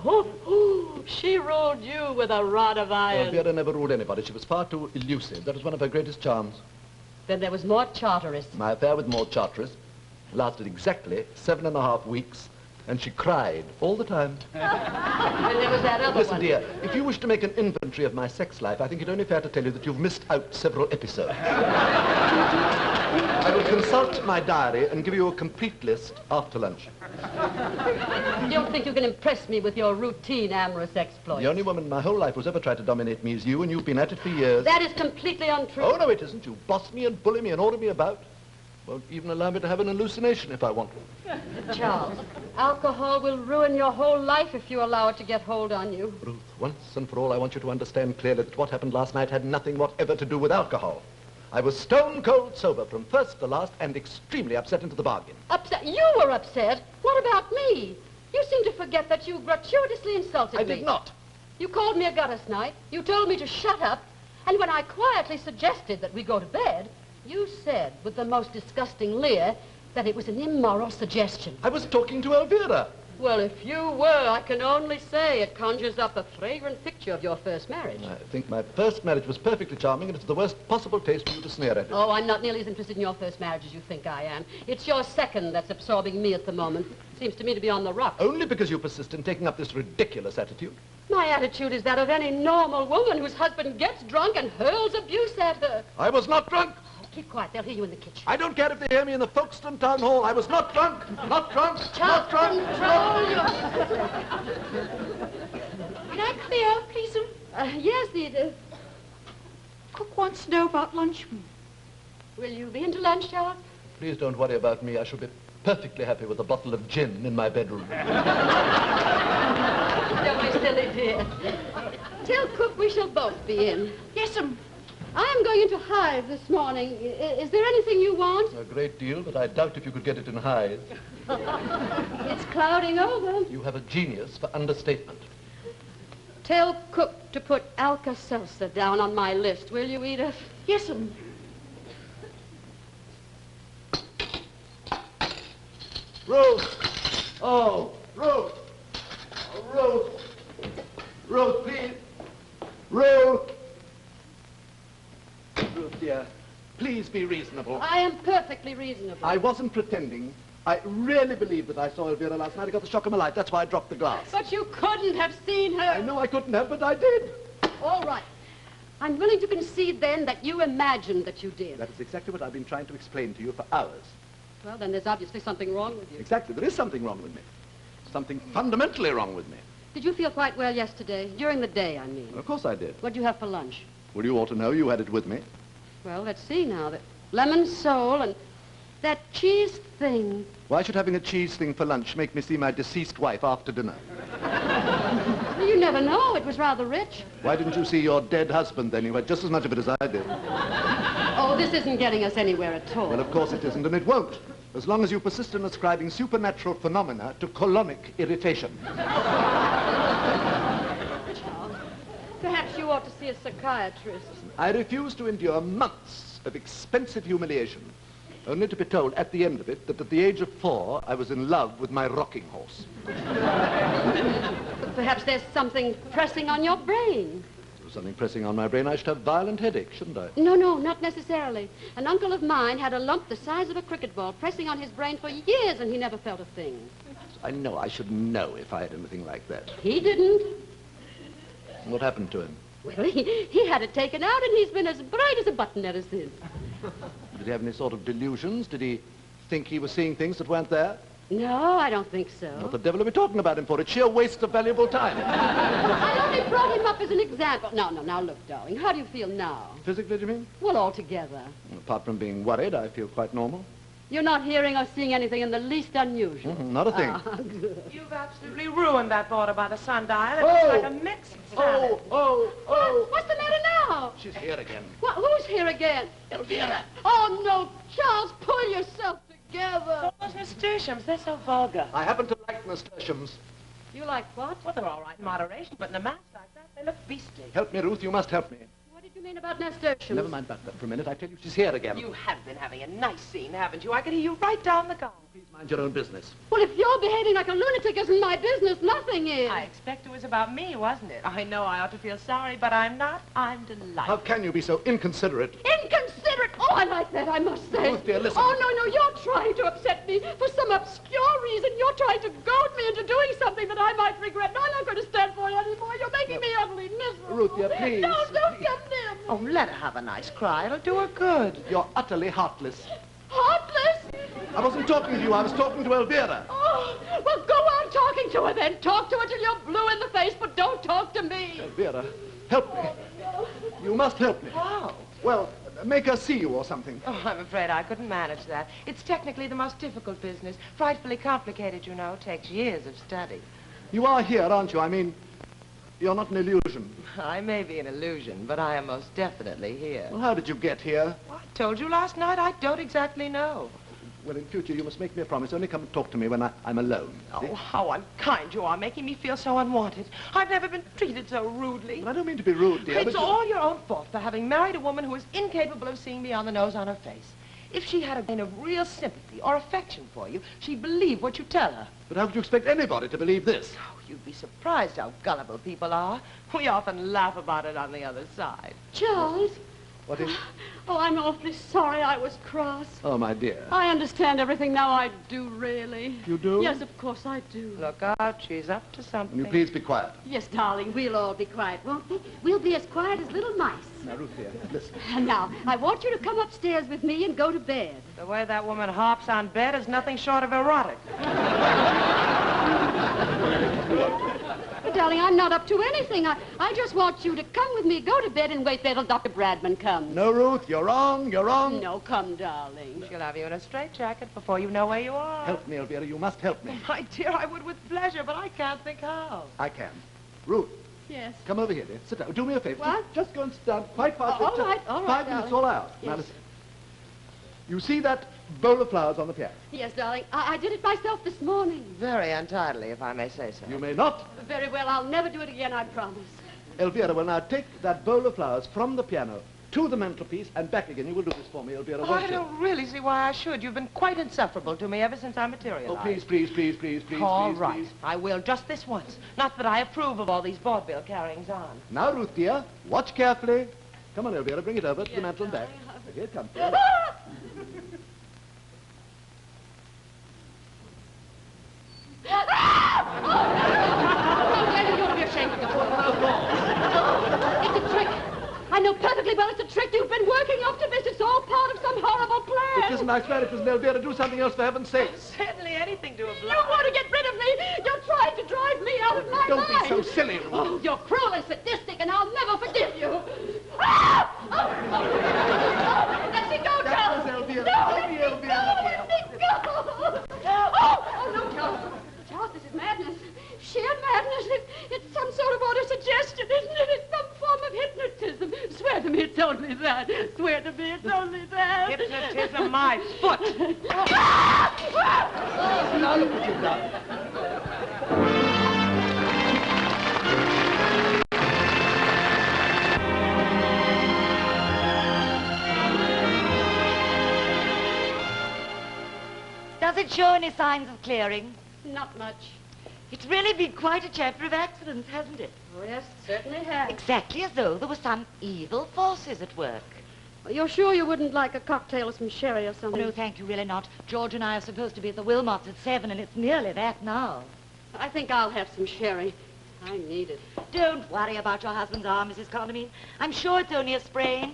She ruled you with a rod of iron. Elvira never ruled anybody. She was far too elusive. That was one of her greatest charms. Then there was Maud Charteris. My affair with Maud Charteris lasted exactly 7.5 weeks, and she cried all the time. And there was that other Listen, one. dear, if you wish to make an inventory of my sex life, I think it only fair to tell you that you've missed out several episodes. I will consult my diary and give you a complete list after lunch. You don't think you can impress me with your routine amorous exploits? The only woman in my whole life who's ever tried to dominate me is you, and you've been at it for years. That is completely untrue. Oh, no, it isn't. You boss me and bully me and order me about. Won't even allow me to have an hallucination if I want to. Charles, alcohol will ruin your whole life if you allow it to get hold on you. Ruth, once and for all, I want you to understand clearly that what happened last night had nothing whatever to do with alcohol. I was stone cold sober from first to last and extremely upset into the bargain. Upset? You were upset? What about me? You seem to forget that you gratuitously insulted me. I did not. You called me a gutter snipe. You told me to shut up. And when I quietly suggested that we go to bed, you said, with the most disgusting leer, that it was an immoral suggestion. I was talking to Elvira. Well, if you were, I can only say it conjures up a fragrant picture of your first marriage. I think my first marriage was perfectly charming, and it's the worst possible taste for you to sneer at it. Oh, I'm not nearly as interested in your first marriage as you think I am. It's your second that's absorbing me at the moment. Seems to me to be on the rocks. Only because you persist in taking up this ridiculous attitude. My attitude is that of any normal woman whose husband gets drunk and hurls abuse at her. I was not drunk. Keep quiet. They'll hear you in the kitchen. I don't care if they hear me in the Folkestone Town Hall. I was not drunk. Not drunk. Not drunk. Control your... Can I clear, please? Yes, Edith. Cook wants to know about lunch. Will you be into lunch, Charles? Please don't worry about me. I shall be perfectly happy with a bottle of gin in my bedroom. Don't be silly, dear. Tell Cook we shall both be in. Yes'm. I'm going into Hive this morning. Is there anything you want? A great deal, but I doubt if you could get it in Hythe. It's clouding over. You have a genius for understatement. Tell Cook to put Alka-Seltzer down on my list, will you, Edith? Yes'm. Ruth! Oh, Ruth! Oh, Ruth! Ruth, please! Ruth! Ruth, dear, please be reasonable. I am perfectly reasonable. I wasn't pretending. I really believe that I saw Elvira last night. I got the shock of my life. That's why I dropped the glass. But you couldn't have seen her. I know I couldn't have, but I did. All right. I'm willing to concede then that you imagined that you did. That is exactly what I've been trying to explain to you for hours. Well, then there's obviously something wrong with you. Exactly. There is something wrong with me. Something fundamentally wrong with me. Did you feel quite well yesterday? During the day, I mean. Well, of course I did. What did you have for lunch? Well, you ought to know. You had it with me. Well, let's see now. The lemon sole and that cheese thing. Why should having a cheese thing for lunch make me see my deceased wife after dinner? Well, you never know. It was rather rich. Why didn't you see your dead husband then? You had just as much of it as I did. Oh, this isn't getting us anywhere at all. Well, of course it isn't, and it won't. As long as you persist in ascribing supernatural phenomena to colonic irritation. Perhaps you ought to see a psychiatrist. I refuse to endure months of expensive humiliation, only to be told at the end of it that at the age of 4, I was in love with my rocking horse. Perhaps there's something pressing on your brain. If there was something pressing on my brain, I should have violent headache, shouldn't I? No, not necessarily. An uncle of mine had a lump the size of a cricket ball pressing on his brain for years, and he never felt a thing. I know I should know if I had anything like that. He didn't. What happened to him? Well, he had it taken out, and he's been as bright as a button ever since. Did he have any sort of delusions? Did he think he was seeing things that weren't there? No, I don't think so. What the devil are we talking about him for? It's sheer waste of valuable time. I only brought him up as an example. Now, look, darling, how do you feel now? Physically, do you mean? Well, altogether. Apart from being worried, I feel quite normal. You're not hearing or seeing anything in the least unusual. Not a thing. Ah, good. You've absolutely ruined that border by the sundial. It looks like a mixed salad. What's the matter now? She's here again. What, who's here again? Elvira. Oh, no, Charles, pull yourself together. Those nasturtiums, they're so vulgar. I happen to like nasturtiums. You like what? Well, they're all right in moderation, but in a mass like that, they look beastly. Help me, Ruth. You must help me. What did you mean about nasturtiums? Never mind about that for a minute. I tell you, she's here again. You have been having a nice scene, haven't you? I could hear you right down the gong. Please mind your own business. Well, if you're behaving like a lunatic isn't my business, nothing is. I expect it was about me, wasn't it? I know I ought to feel sorry, but I'm not. I'm delighted. How can you be so inconsiderate? Inconsiderate! Oh, I like that, I must say. Ruth, dear, listen. Oh, no, you're trying to upset me. For some obscure reason, you're trying to goad me into doing something that I might regret. No, I'm not going to stand for you anymore. You're making me utterly miserable. Ruth, dear, please. No, don't please. come near me. Oh, let her have a nice cry. It'll do her good. You're utterly heartless. Heartless? I wasn't talking to you. I was talking to Elvira. Oh, well, go on talking to her then. Talk to her till you're blue in the face, but don't talk to me. Elvira, help me. You must help me. How? Well, make her see you or something. Oh, I'm afraid I couldn't manage that. It's technically the most difficult business. Frightfully complicated, you know. Takes years of study. You are here, aren't you? I mean, you're not an illusion. I may be an illusion, but I am most definitely here. Well, how did you get here? I told you last night I don't exactly know. Well, in future, you must make me a promise. Only come and talk to me when I'm alone. See? Oh, how unkind you are, making me feel so unwanted. I've never been treated so rudely. Well, I don't mean to be rude, dear. It's but all your own fault for having married a woman who is incapable of seeing beyond the nose on her face. If she had a vein of real sympathy or affection for you, she'd believe what you tell her. But how could you expect anybody to believe this? Oh, you'd be surprised how gullible people are. We often laugh about it on the other side. Charles? What is... Oh, I'm awfully sorry I was cross. Oh, my dear. I understand everything now. I do, really. You do? Yes, of course I do. Look out, she's up to something. Will you please be quiet? Yes, darling, we'll all be quiet, won't we? We'll be as quiet as little mice. Now, Ruth, dear, listen. And now, I want you to come upstairs with me and go to bed. The way that woman hops on bed is nothing short of erotic. But, darling, I'm not up to anything. I just want you to come with me, go to bed, and wait there till Dr. Bradman comes. No, Ruth, you're wrong, you're wrong. No, come, darling. She'll have you in a straitjacket before you know where you are. Help me, Elvira, you must help me. My dear, I would with pleasure, but I can't think how. I can. Ruth, Yes. Come over here, dear. Sit down. Do me a favor. What? Just go and sit down quite far. All right, 5 minutes, darling. all out. Yes. Now listen. You see that bowl of flowers on the piano? Yes, darling. I did it myself this morning. Very untidily, if I may say so. You may not. Very well. I'll never do it again, I promise. Elvira will now take that bowl of flowers from the piano to the mantelpiece and back again. You will do this for me, Elvira, Oh, won't I you? don't really see why I should. You've been quite insufferable to me ever since I materialized. Oh, please, please, please, please, please, All please, right. please. I will, just this once. Not that I approve of all these vaudeville carryings on. Now, Ruth, dear, watch carefully. Come on, Elvira, bring it over to the mantel and back. Here it comes. Oh, Daddy, you ought to be ashamed of yourself. It's a trick. I know perfectly well it's a trick. You've been working up to this. It's all part of some horrible plan. It isn't nice, man. It isn't Elvira. Do something else, for heaven's sake. Certainly anything to oblige. You want to get rid of me. You're trying to drive me out of my Don't mind. be so silly, Ruth. Oh, you're cruel and sadistic, and I'll never forgive you. Ah! Let me go, Charles. was Elvira. No, Tell let me, me go. Elvira, Let me go. Oh, no, Charles. Charles, this is madness. Sheer madness. It's some sort of auto-suggestion, isn't it? It's some form of hypnotism. Swear to me it's only that. Swear to me it's only that. Hypnotism, my foot. Now look what you've done. Does it show any signs of clearing? Not much. It's really been quite a chapter of accidents, hasn't it? Oh, yes, certainly has. Exactly as though there were some evil forces at work. Well, you're sure you wouldn't like a cocktail or some sherry or Oh, something? no, thank you, really not. George and I are supposed to be at the Wilmots at 7, and it's nearly that now. I think I'll have some sherry. I need it. Don't worry about your husband's arm, Mrs. Condomine. I'm sure it's only a sprain.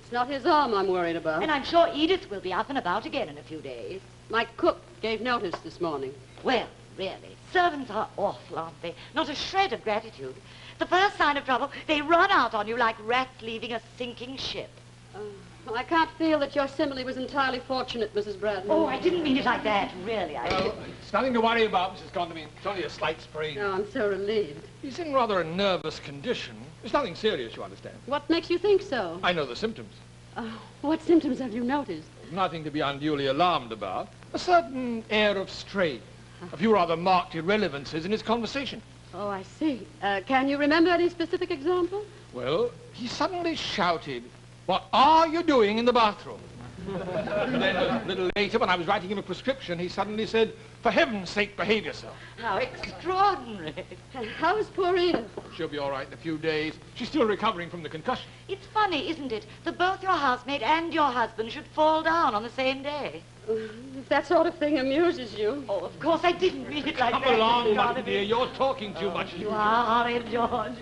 It's not his arm I'm worried about. And I'm sure Edith will be up and about again in a few days. My cook gave notice this morning. Well, really, servants are awful, aren't they? Not a shred of gratitude. The first sign of trouble, they run out on you like rats leaving a sinking ship. Well, I can't feel that your simile was entirely fortunate, Mrs. Bradley. Oh, I didn't mean it like that, really. Well, it's nothing to worry about, Mrs. Condomine. It's only a slight sprain. Oh, I'm so relieved. He's in rather a nervous condition. It's nothing serious, you understand. What makes you think so? I know the symptoms. What symptoms have you noticed? Nothing to be unduly alarmed about. A certain air of strain. A few rather marked irrelevances in his conversation. Oh, I see. Can you remember any specific example? Well, he suddenly shouted, "What are you doing in the bathroom?" And then a little later, when I was writing him a prescription, he suddenly said, "For heaven's sake, behave yourself." How extraordinary. And how's poor Edith? She'll be all right in a few days. She's still recovering from the concussion. It's funny, isn't it, that both your housemaid and your husband should fall down on the same day? If that sort of thing amuses you. Oh, of course, I didn't mean it like Come that. along, Mrs. my Condomine. dear. You're talking too much. You are horrid, George.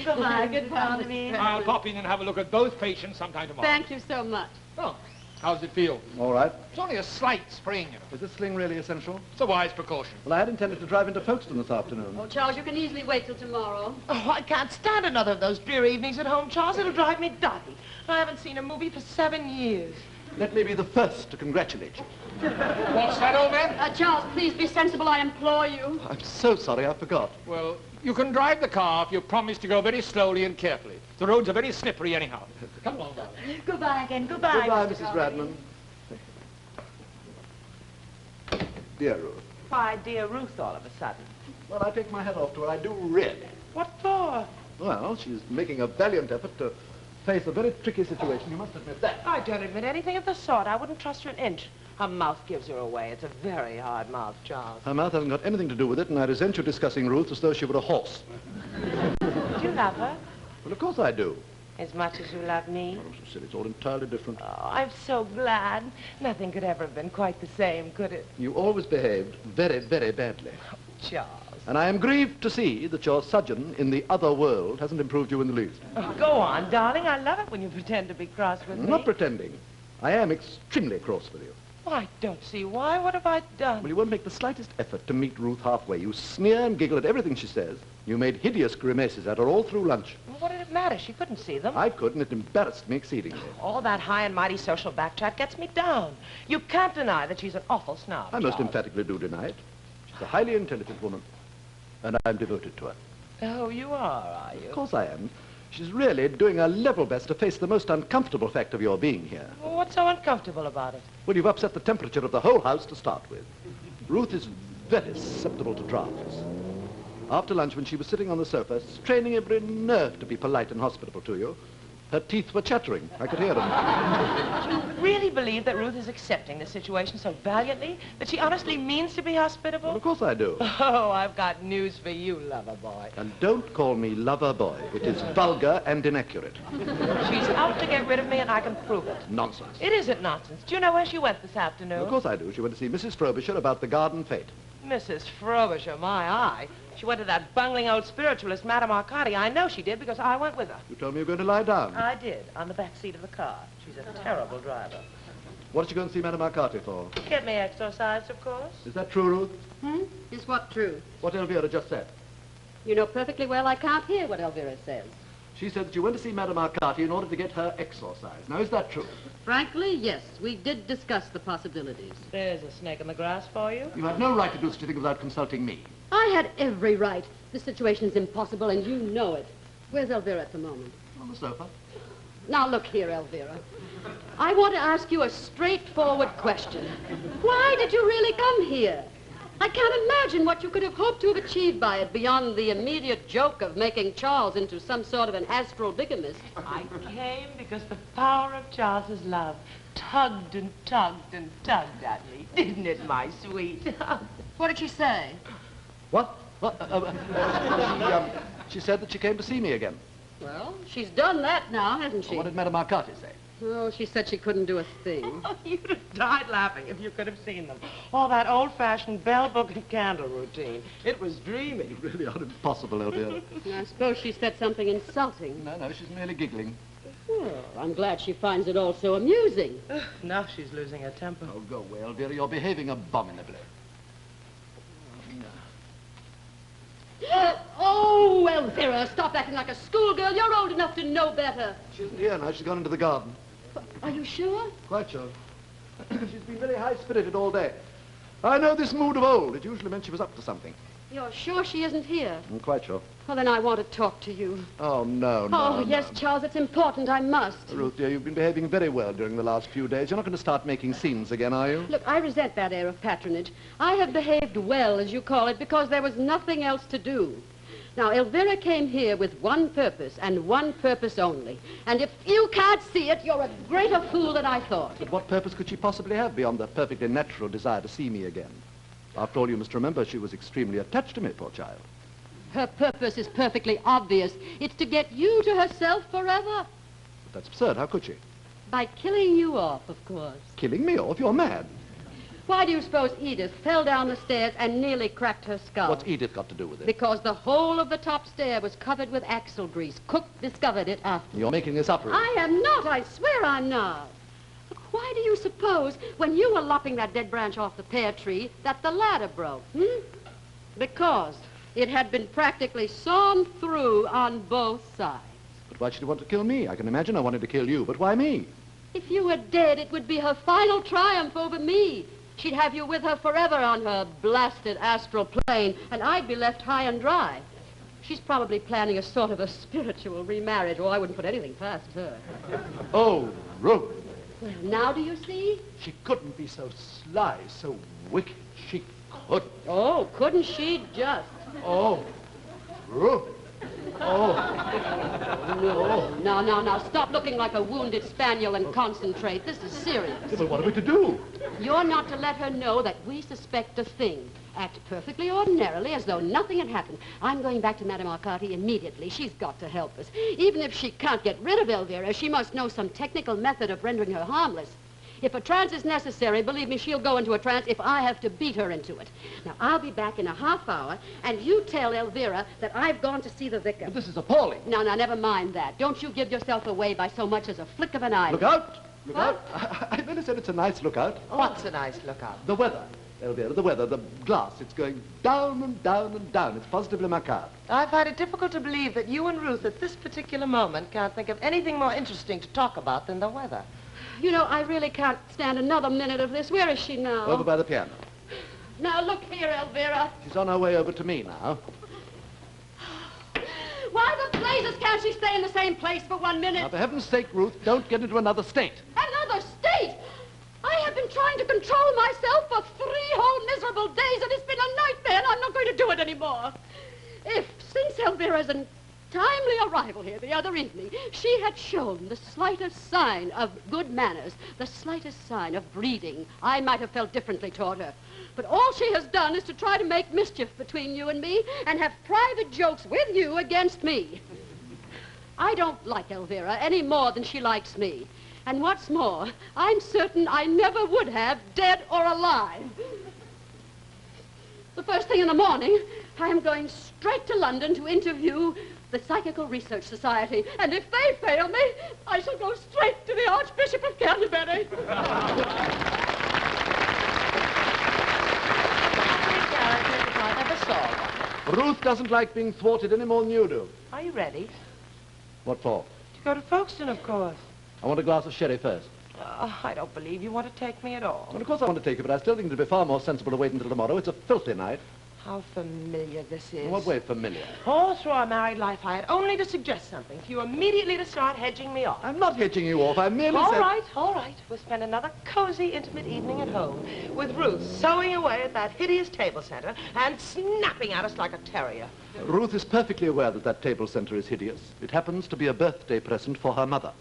Goodbye, good Condomine. I'll pop in and have a look at both patients sometime tomorrow. Thank you so much. Oh, how does it feel? All right. It's only a slight sprain, you know. Is this sling really essential? It's a wise precaution. Well, I had intended to drive into Folkestone this afternoon. Oh, Charles, you can easily wait till tomorrow. Oh, I can't stand another of those dreary evenings at home, Charles. It'll drive me dotty. I haven't seen a movie for 7 years. Let me be the first to congratulate you. What's that, old man? Charles, please be sensible, I implore you. I'm so sorry, I forgot. Well, you can drive the car if you promise to go very slowly and carefully. The roads are very slippery anyhow. Come along, darling. Goodbye again. Goodbye. Goodbye, Mr. Mrs. Condomine. Radman. Dear Ruth. Why, dear Ruth, all of a sudden. Well, I take my hat off to her. I do really. What for? Well, she's making a valiant effort to face a very tricky situation. You must admit that. I don't admit anything of the sort. I wouldn't trust her an inch. Her mouth gives her away. It's a very hard mouth, Charles. Her mouth hasn't got anything to do with it, and I resent you discussing Ruth as though she were a horse. Do you love her? Well, of course I do. As much as you love me? Oh, so silly. It's all entirely different. Oh, I'm so glad. Nothing could ever have been quite the same, could it? You always behaved very, very badly. Charles. And I am grieved to see that your sojourn in the other world hasn't improved you in the least. Oh, go on, darling. I love it when you pretend to be cross with I'm me. not pretending. I am extremely cross with you. Well, I don't see why. What have I done? Well, you won't make the slightest effort to meet Ruth halfway. You sneer and giggle at everything she says. You made hideous grimaces at her all through lunch. Well, what did it matter? She couldn't see them. I could, and it embarrassed me exceedingly. All that high and mighty social backchat gets me down. You can't deny that she's an awful snob, I most Charles. emphatically do deny it. She's a highly intelligent woman, and I'm devoted to her. Oh, you are you? Of course I am. She's really doing her level best to face the most uncomfortable fact of your being here. Well, what's so uncomfortable about it? Well, you've upset the temperature of the whole house to start with. Ruth is very susceptible to drafts. After lunch, when she was sitting on the sofa, straining every nerve to be polite and hospitable to you, her teeth were chattering. I could hear them. Do you really believe that Ruth is accepting the situation so valiantly? That she honestly means to be hospitable? Well, of course I do. Oh, I've got news for you, lover boy. And don't call me lover boy. It is vulgar and inaccurate. She's out to get rid of me, and I can prove it. Nonsense. It isn't nonsense. Do you know where she went this afternoon? Of course I do. She went to see Mrs. Frobisher about the garden fete. Mrs. Frobisher, my eye. She went to that bungling old spiritualist, Madame Arcati. I know she did because I went with her. You told me you were going to lie down. I did, on the back seat of the car. She's a terrible driver. What did you go and see Madame Arcati for? Get me exorcised, of course. Is that true, Ruth? Is what true? What Elvira just said. You know perfectly well I can't hear what Elvira says. She said that you went to see Madame Arcati in order to get her exorcised. Now, is that true? Frankly, yes. We did discuss the possibilities. There's a snake in the grass for you. You had no right to do such a thing without consulting me. I had every right. This situation is impossible, and you know it. Where's Elvira at the moment? On the sofa. Now, look here, Elvira. I want to ask you a straightforward question. Why did you really come here? I can't imagine what you could have hoped to have achieved by it beyond the immediate joke of making Charles into some sort of an astral bigamist. I came because the power of Charles's love tugged and tugged and tugged at me. Didn't it, my sweet? What did she say? What? She said that she came to see me again. Well, she's done that now, hasn't she? What did Madame Arcati say? Oh, she said she couldn't do a thing. Oh, you'd have died laughing if you could have seen them. All that old-fashioned bell, book, and candle routine. It was dreamy. You really are impossible, Elvira. I suppose she said something insulting. No, she's merely giggling. Well, I'm glad she finds it all so amusing. Now she's losing her temper. Oh, go away, Elvira. You're behaving abominably. Oh, Elvira, stop acting like a schoolgirl. You're old enough to know better. She isn't here now. She's gone into the garden. Are you sure? Quite sure. She's been very high-spirited all day. I know this mood of old. It usually meant she was up to something. You're sure she isn't here? I'm quite sure. Well, then I want to talk to you. Oh, no. Oh, yes, Charles, it's important. I must. Ruth, dear, you've been behaving very well during the last few days. You're not going to start making scenes again, are you? Look, I resent that air of patronage. I have behaved well, as you call it, because there was nothing else to do. Now, Elvira came here with one purpose, and one purpose only. And if you can't see it, you're a greater fool than I thought. But what purpose could she possibly have beyond the perfectly natural desire to see me again? After all, you must remember she was extremely attached to me, poor child. Her purpose is perfectly obvious. It's to get you to herself forever. But that's absurd. How could she? By killing you off, of course. Killing me off? You're mad. Why do you suppose Edith fell down the stairs and nearly cracked her skull? What's Edith got to do with it? Because the whole of the top stair was covered with axle grease. Cook discovered it after. You're making this up, Ruth. I am not. I swear I'm not. Look, why do you suppose, when you were lopping that dead branch off the pear tree, that the ladder broke? Because it had been practically sawn through on both sides. But why should she want to kill me? I can imagine her wanting to kill you, but why me? If you were dead, it would be her final triumph over me. She'd have you with her forever on her blasted astral plane, and I'd be left high and dry. She's probably planning a sort of a spiritual remarriage. Oh, I wouldn't put anything past her. Oh, Ruth. Well, now do you see? She couldn't be so sly, so wicked. She couldn't. Oh, couldn't she just? Oh, Ruth. Oh. No. Now, stop looking like a wounded spaniel and concentrate. This is serious. Yeah, but what are we to do? You're not to let her know that we suspect a thing. Act perfectly ordinarily, as though nothing had happened. I'm going back to Madame Arcati immediately. She's got to help us. Even if she can't get rid of Elvira, she must know some technical method of rendering her harmless. If a trance is necessary, believe me, she'll go into a trance if I have to beat her into it. Now, I'll be back in a half hour, and you tell Elvira that I've gone to see the vicar. But this is appalling. No, never mind that. Don't you give yourself away by so much as a flick of an eye. Look out! Look What? out! I really said it's a nice lookout. What's a nice lookout? The weather, Elvira, the weather, the glass. It's going down and down and down. It's positively macabre. I find it difficult to believe that you and Ruth at this particular moment can't think of anything more interesting to talk about than the weather. You know, I really can't stand another minute of this. Where is she now? Over by the piano. Now, look here, Elvira. She's on her way over to me now. blazes can't she stay in the same place for 1 minute? Now, for heaven's sake, Ruth, don't get into another state. Another state? I have been trying to control myself for 3 whole miserable days, and it's been a nightmare, and I'm not going to do it anymore. If, since Elvira's timely arrival here the other evening, she had shown the slightest sign of good manners, the slightest sign of breeding, I might have felt differently toward her. But all she has done is to try to make mischief between you and me and have private jokes with you against me. I don't like Elvira any more than she likes me. And what's more, I'm certain I never would have, dead or alive. The first thing in the morning, I am going straight to London to interview the Psychical Research Society, and if they fail me, I shall go straight to the Archbishop of Canterbury. I never saw one. Ruth doesn't like being thwarted any more than you do. Are you ready? What for? To go to Folkestone, of course. I want a glass of sherry first. I don't believe you want to take me at all. Well, of course I want to take you, but I still think it'd be far more sensible to wait until tomorrow. It's a filthy night. How familiar this is. In what way familiar? All through our married life, I had only to suggest something for you immediately to start hedging me off. I'm not hedging you off. I merely said... All right. We'll spend another cozy, intimate evening at home with Ruth sewing away at that hideous table center and snapping at us like a terrier. Ruth is perfectly aware that that table center is hideous. It happens to be a birthday present for her mother.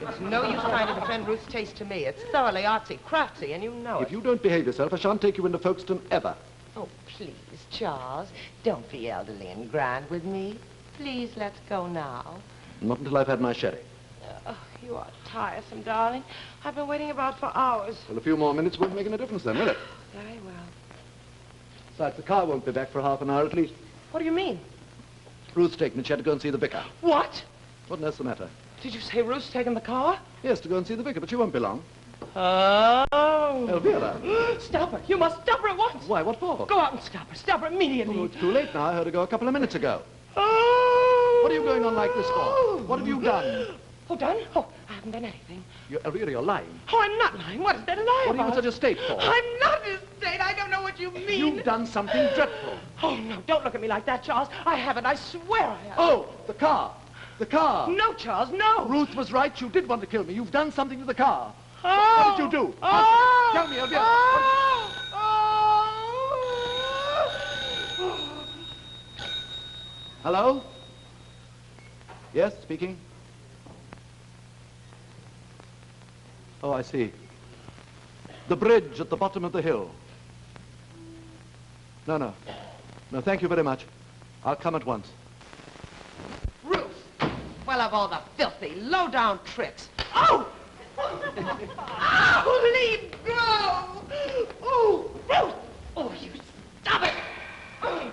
It's no use trying to defend Ruth's taste to me. It's thoroughly artsy, craftsy, and you know it. If you don't behave yourself, I shan't take you into Folkestone ever. Oh, please, Charles, don't be elderly and grand with me. Please, let's go now. Not until I've had my sherry. Oh, you are tiresome, darling. I've been waiting about for hours. Well, a few more minutes won't make any difference then, will it? Very well. Besides, the car won't be back for half an hour at least. What do you mean? Ruth's taken it. She had to go and see the vicar. What? What on earth's the matter? Did you say Ruth's taken the car? Yes, to go and see the vicar, but she won't be long. Oh. Elvira. Stop her. You must stop her at once. Why, what for? Go out and stop her. Stop her immediately. Oh, it's too late now. I heard her go a couple of minutes ago. Oh. What are you going on like this for? What have you done? Oh, done? Oh, I haven't done anything. Elvira, you're lying. Oh, I'm not lying. What is there to lie What about? are you in such a state for? I'm not in a state. I don't know what you mean. You've done something dreadful. Oh, no, don't look at me like that, Charles. I haven't. I swear I haven't. Oh, the car. The car. No, Charles, no. Ruth was right. You did want to kill me. You've done something to the car. Oh. What did you do? Oh. Tell me, Elvira. Oh. Oh. Hello? Yes, speaking. Oh, I see. The bridge at the bottom of the hill. No, thank you very much. I'll come at once. Ruth! Well, of all the filthy, low-down tricks. Oh! Oh, leave go! Oh, Ruth! Oh, you stop it! Oh.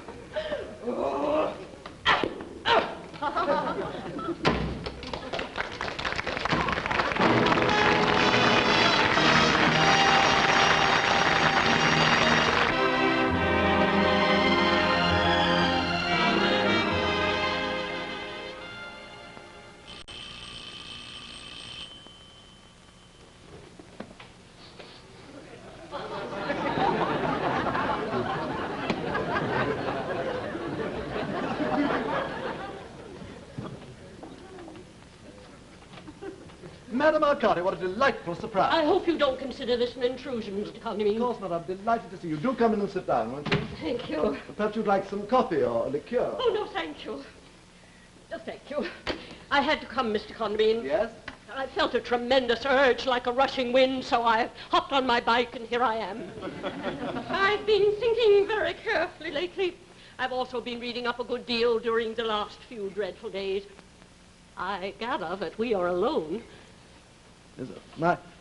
Madame Arcati, what a delightful surprise. I hope you don't consider this an intrusion, Mr. Condomine. Of course not. I'm delighted to see you. Do come in and sit down, won't you? Thank you. Perhaps you'd like some coffee or a liqueur. Oh, no, thank you. No, thank you. I had to come, Mr. Condomine. Yes? I felt a tremendous urge like a rushing wind, so I hopped on my bike, and here I am. I've been thinking very carefully lately. I've also been reading up a good deal during the last few dreadful days. I gather that we are alone.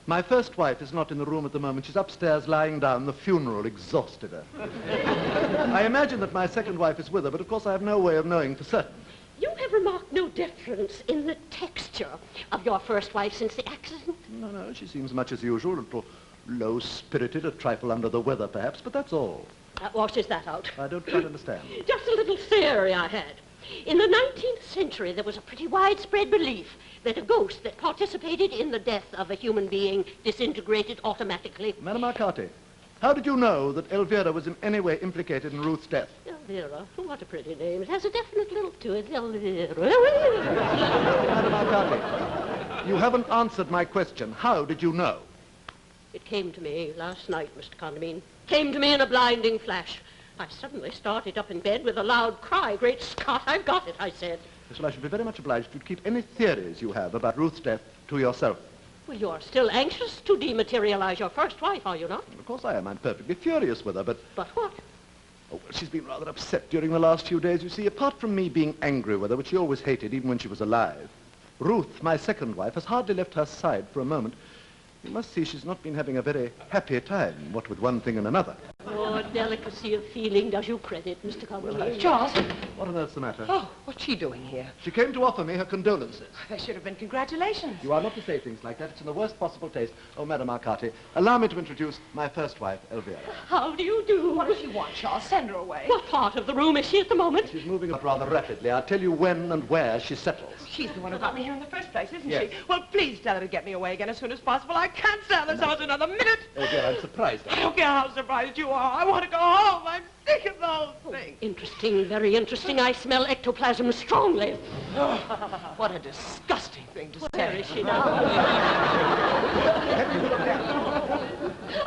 My first wife is not in the room at the moment. She's upstairs lying down. The funeral exhausted her. I imagine that my second wife is with her, but of course I have no way of knowing for certain. You have remarked no difference in the texture of your first wife since the accident? No, she seems much as usual, a little low-spirited, a trifle under the weather perhaps, but that's all. Washes that out. I don't quite understand. Just a little theory I had. In the 19th century, there was a pretty widespread belief that a ghost that participated in the death of a human being disintegrated automatically. Madame Arcati, how did you know that Elvira was in any way implicated in Ruth's death? Elvira. What a pretty name. It has a definite lilt to it. Elvira. Madame Arcati, you haven't answered my question. How did you know? It came to me last night, Mr. Condomine. Came to me in a blinding flash. I suddenly started up in bed with a loud cry. Great Scott, I've got it, I said. Yes, well, I should be very much obliged if you'd keep any theories you have about Ruth's death to yourself. Well, you're still anxious to dematerialize your first wife, are you not? Of course I am. I'm perfectly furious with her, but... But what? Oh, well, she's been rather upset during the last few days. You see, apart from me being angry with her, which she always hated, even when she was alive, Ruth, my second wife, has hardly left her side for a moment. You must see she's not been having a very happy time, what with one thing and another. Oh, delicacy of feeling does you credit, Mr. Condomine. Charles? What on earth's the matter? Oh, what's she doing here? She came to offer me her condolences. There should have been congratulations. You are not to say things like that. It's in the worst possible taste. Oh, Madame Arcati, allow me to introduce my first wife, Elvira. How do you do? What does she want, Charles? Send her away. What part of the room is she at the moment? She's moving up rather rapidly. I'll tell you when and where she settles. She's the one who got me here in the first place, isn't Yes. she? Well, please tell her to get me away again as soon as possible. I can't stand this house another minute. Oh, dear, I'm surprised. I don't care how surprised you are. I want to go home. I'm sick of the whole thing. Interesting, very interesting. I smell ectoplasm strongly. What a disgusting thing to Where say. is she now?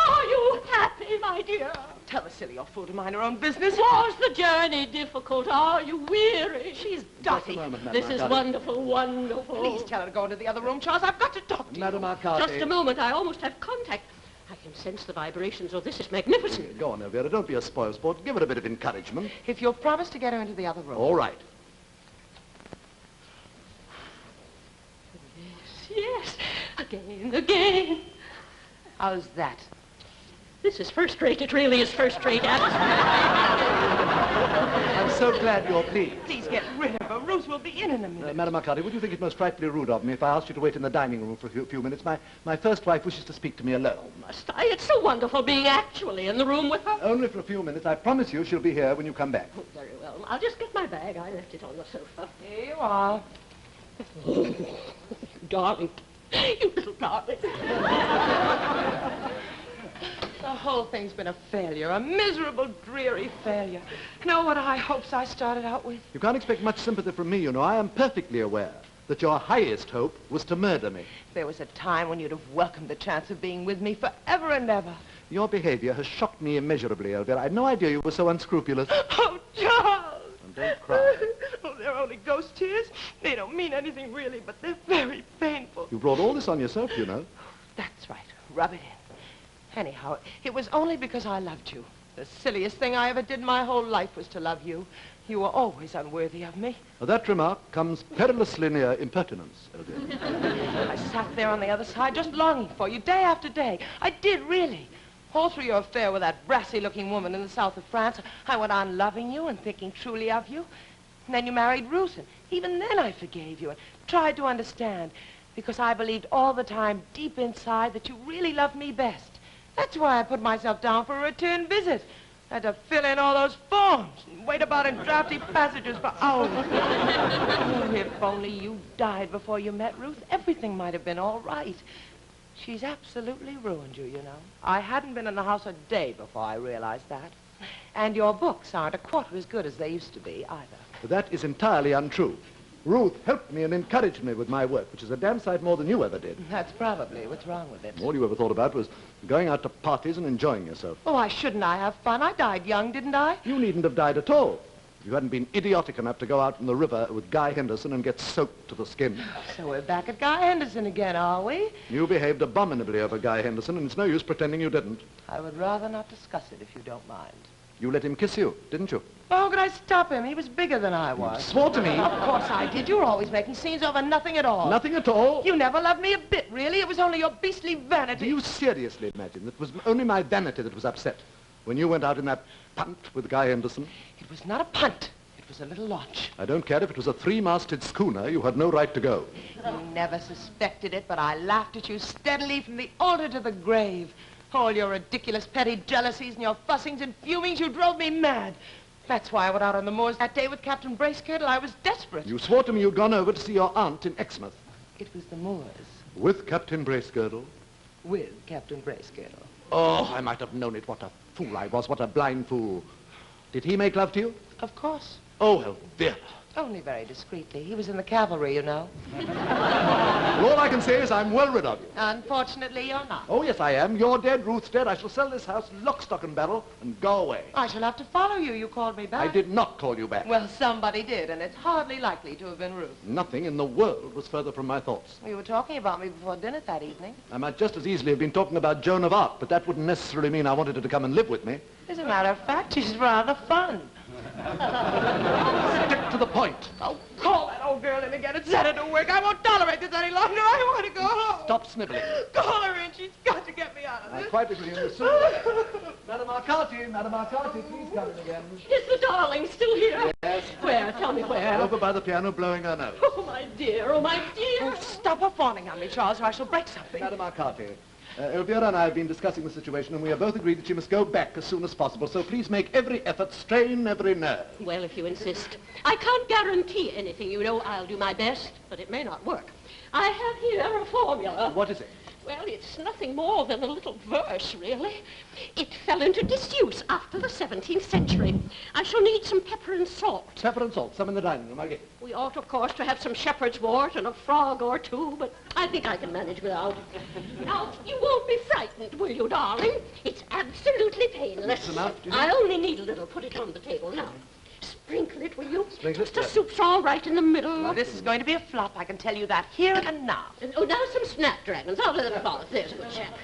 Are you happy, my dear? Tell the silly old fool to mind her own business. Was the journey difficult? Are you weary? She's dotty. This is wonderful, wonderful. Please tell her to go into the other room, Charles. I've got to talk to you. Madame Arcati. Just a moment. I almost have contact. I can sense the vibrations. Oh, this is magnificent. Go on, Elvira. Don't be a spoil sport. Give her a bit of encouragement. If you'll promise to get her into the other room. All right. Yes. Again, again. How's that? This is first rate. It really is first rate. I'm so glad you're pleased. Please get rid of her. Ruth will be in a minute. Madame Arcati, would you think it most frightfully rude of me if I asked you to wait in the dining room for a few minutes? My first wife wishes to speak to me alone. Must I? It's so wonderful being actually in the room with her. Only for a few minutes. I promise you she'll be here when you come back. Oh, very well. I'll just get my bag. I left it on the sofa. Here you are. Darling. You little darling. The whole thing's been a failure, a miserable, dreary failure. Know what high hopes I started out with? You can't expect much sympathy from me, you know. I am perfectly aware that your highest hope was to murder me. There was a time when you'd have welcomed the chance of being with me forever and ever. Your behavior has shocked me immeasurably, Elvira. I had no idea you were so unscrupulous. Oh, Charles! And don't cry. Oh, they're only ghost tears. They don't mean anything really, but they're very painful. You brought all this on yourself, you know. That's right. Rub it in. Anyhow, it was only because I loved you. The silliest thing I ever did in my whole life was to love you. You were always unworthy of me. That remark comes perilously near impertinence, Elvira. I sat there on the other side just longing for you day after day. I did, really. All through your affair with that brassy-looking woman in the south of France, I went on loving you and thinking truly of you. And then you married Ruth, and even then I forgave you and tried to understand, because I believed all the time deep inside that you really loved me best. That's why I put myself down for a return visit. I had to fill in all those forms and wait about in drafty passages for hours. Oh, if only you died before you met Ruth, everything might have been all right. She's absolutely ruined you, you know. I hadn't been in the house a day before I realized that. And your books aren't a quarter as good as they used to be, either. That is entirely untrue. Ruth helped me and encouraged me with my work, which is a damn sight more than you ever did. That's probably what's wrong with it. All you ever thought about was going out to parties and enjoying yourself. Oh, why shouldn't I have fun? I died young, didn't I? You needn't have died at all. If you hadn't been idiotic enough to go out in the river with Guy Henderson and get soaked to the skin. So we're back at Guy Henderson again, are we? You behaved abominably over Guy Henderson, and it's no use pretending you didn't. I would rather not discuss it if you don't mind. You let him kiss you, didn't you? Well, how could I stop him? He was bigger than I was. Swore to me. Of course I did. You were always making scenes over nothing at all. Nothing at all? You never loved me a bit, really. It was only your beastly vanity. Do you seriously imagine that it was only my vanity that was upset when you went out in that punt with Guy Henderson? It was not a punt. It was a little launch. I don't care if it was a three-masted schooner. You had no right to go. You never suspected it, but I laughed at you steadily from the altar to the grave. All your ridiculous petty jealousies and your fussings and fumings, you drove me mad. That's why I went out on the moors that day with Captain Bracegirdle. I was desperate. You swore to me you'd gone over to see your aunt in Exmouth. It was the moors. With Captain Bracegirdle? With Captain Bracegirdle. Oh, I might have known it. What a fool I was. What a blind fool. Did he make love to you? Of course. Oh, Elvira. Only very discreetly. He was in the cavalry, you know. Well, all I can say is I'm well rid of you. Unfortunately, you're not. Oh, yes, I am. You're dead, Ruth's dead. I shall sell this house lock, stock, and barrel and go away. I shall have to follow you. You called me back. I did not call you back. Well, somebody did, and it's hardly likely to have been Ruth. Nothing in the world was further from my thoughts. You were talking about me before dinner that evening. I might just as easily have been talking about Joan of Arc, but that wouldn't necessarily mean I wanted her to come and live with me. As a matter of fact, she's rather fun. Stick to the point. Oh, call that old girl in again and set her to work. I won't tolerate this any longer. I want to go home. Stop sniveling. Call her in. She's got to get me out of I this. quite agree with you, Madame Arcati, please come in again. Is the darling still here? Yes. Where? Tell me where. Over by the piano, blowing her nose. Oh, my dear, oh, my dear. Oh, stop her fawning on me, Charles, or I shall break something. Madame Arcati, Elvira and I have been discussing the situation, and we have both agreed that she must go back as soon as possible, so please make every effort, strain every nerve. Well, if you insist. I can't guarantee anything, you know. I'll do my best, but it may not work. I have here a formula. What is it? Well, it's nothing more than a little verse, really. It fell into disuse after the 17th century. I shall need some pepper and salt. Pepper and salt, some in the dining room, I get it. We ought, of course, to have some shepherd's wort and a frog or two, but I think I can manage without. Now, you won't be frightened, will you, darling? It's absolutely painless. That's enough, do you I think? only need a little. Put it on the table now. Sprinkle it, will you? Sprinkle it? Just the soup's all right in the middle. Well, this is going to be a flop, I can tell you that here and now. And, oh, now some snapdragons out of the cloth. There's a good chap.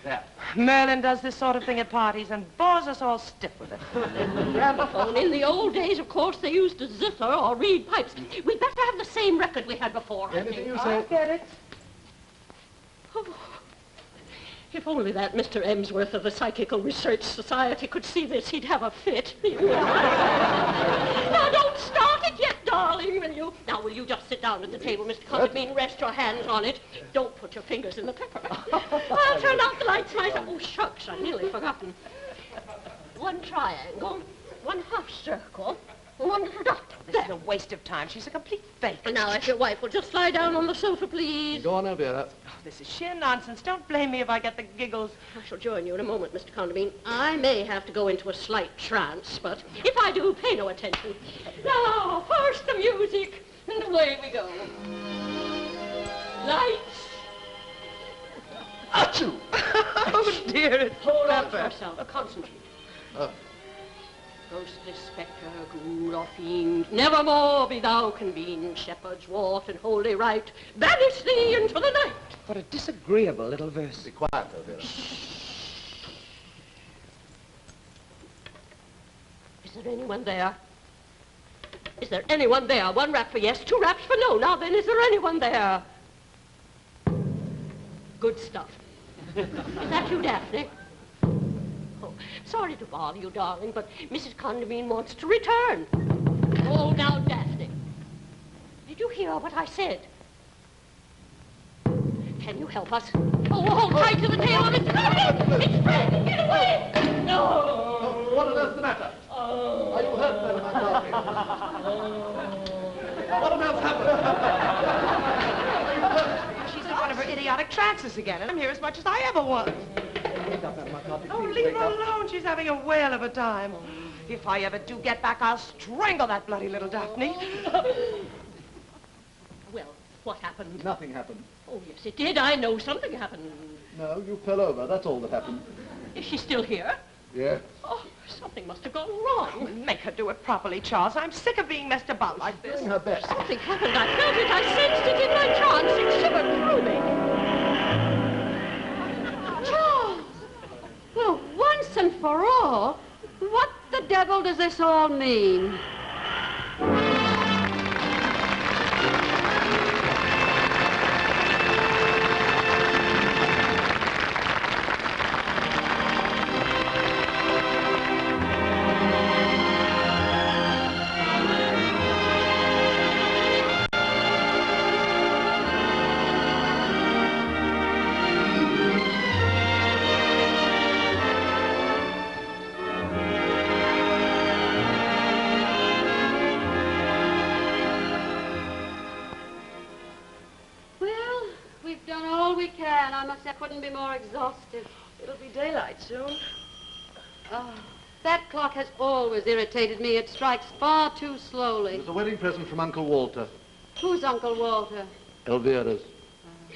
There. Merlin does this sort of thing at parties and bores us all stiff with it. Gramophone. In the old days, of course, they used a zither or reed pipes. We'd better have the same record we had before. Anything you I say? get it. Oh, if only that Mr. Emsworth of the Psychical Research Society could see this, he'd have a fit. Now, don't start it yet, darling, will you? Now, will you just sit down at the table, Mr. Condomine, rest your hands on it. Don't put your fingers in the pepper. I'll turn out the lights myself. Oh, shucks, I'd nearly forgotten. One triangle, one half circle, one little dot. This is a waste of time. She's a complete fake. And now, if your wife will just lie down on the sofa, please. Go on, Elvira. Oh, this is sheer nonsense. Don't blame me if I get the giggles. I shall join you in a moment, Mr. Condomine. I may have to go into a slight trance, but if I do, pay no attention. Now, first the music, and away we go. Lights. Achoo! Oh, dear, it's Hold on to pepper. yourself. Concentrate. Oh. Ghostly spectre, ghoul or fiend, nevermore be thou convened. Shepherd's wart and holy rite, banish thee into the night. What a disagreeable little verse. Be quiet, Elvira. Is there anyone there? Is there anyone there? One rap for yes, two raps for no. Now then, is there anyone there? Good stuff. Is that you, Daphne? Oh, sorry to bother you, darling, but Mrs. Condomine wants to return. Oh, now, Daphne. Did you hear what I said? Can you help us? Oh, hold tight to the tail of it. It's Fred! Get away! No! Oh, what on earth's the matter? Are you hurt, Madame Arcati? What on earth's happened? Are you hurt? She's in one of her idiotic trances again, and I'm here as much as I ever was. Wake up, Madame Arcati. Oh, Please leave wake her up. alone. She's having a whale of a time. If I ever do get back, I'll strangle that bloody little Daphne. Well, what happened? Nothing happened. Oh, yes, it did. I know something happened. No, you fell over. That's all that happened. Is she still here? Yes. Oh, something must have gone wrong. Make her do it properly, Charles. I'm sick of being messed about like this. Doing her best. Something happened. I felt it. I sensed it in my trance. It shivered through me. Charles! Well, once and for all, what the devil does this all mean? I couldn't be more exhausted. It'll be daylight soon. Oh, That clock has always irritated me. It strikes far too slowly. It was a wedding present from Uncle Walter. Who's Uncle Walter? Elvira's.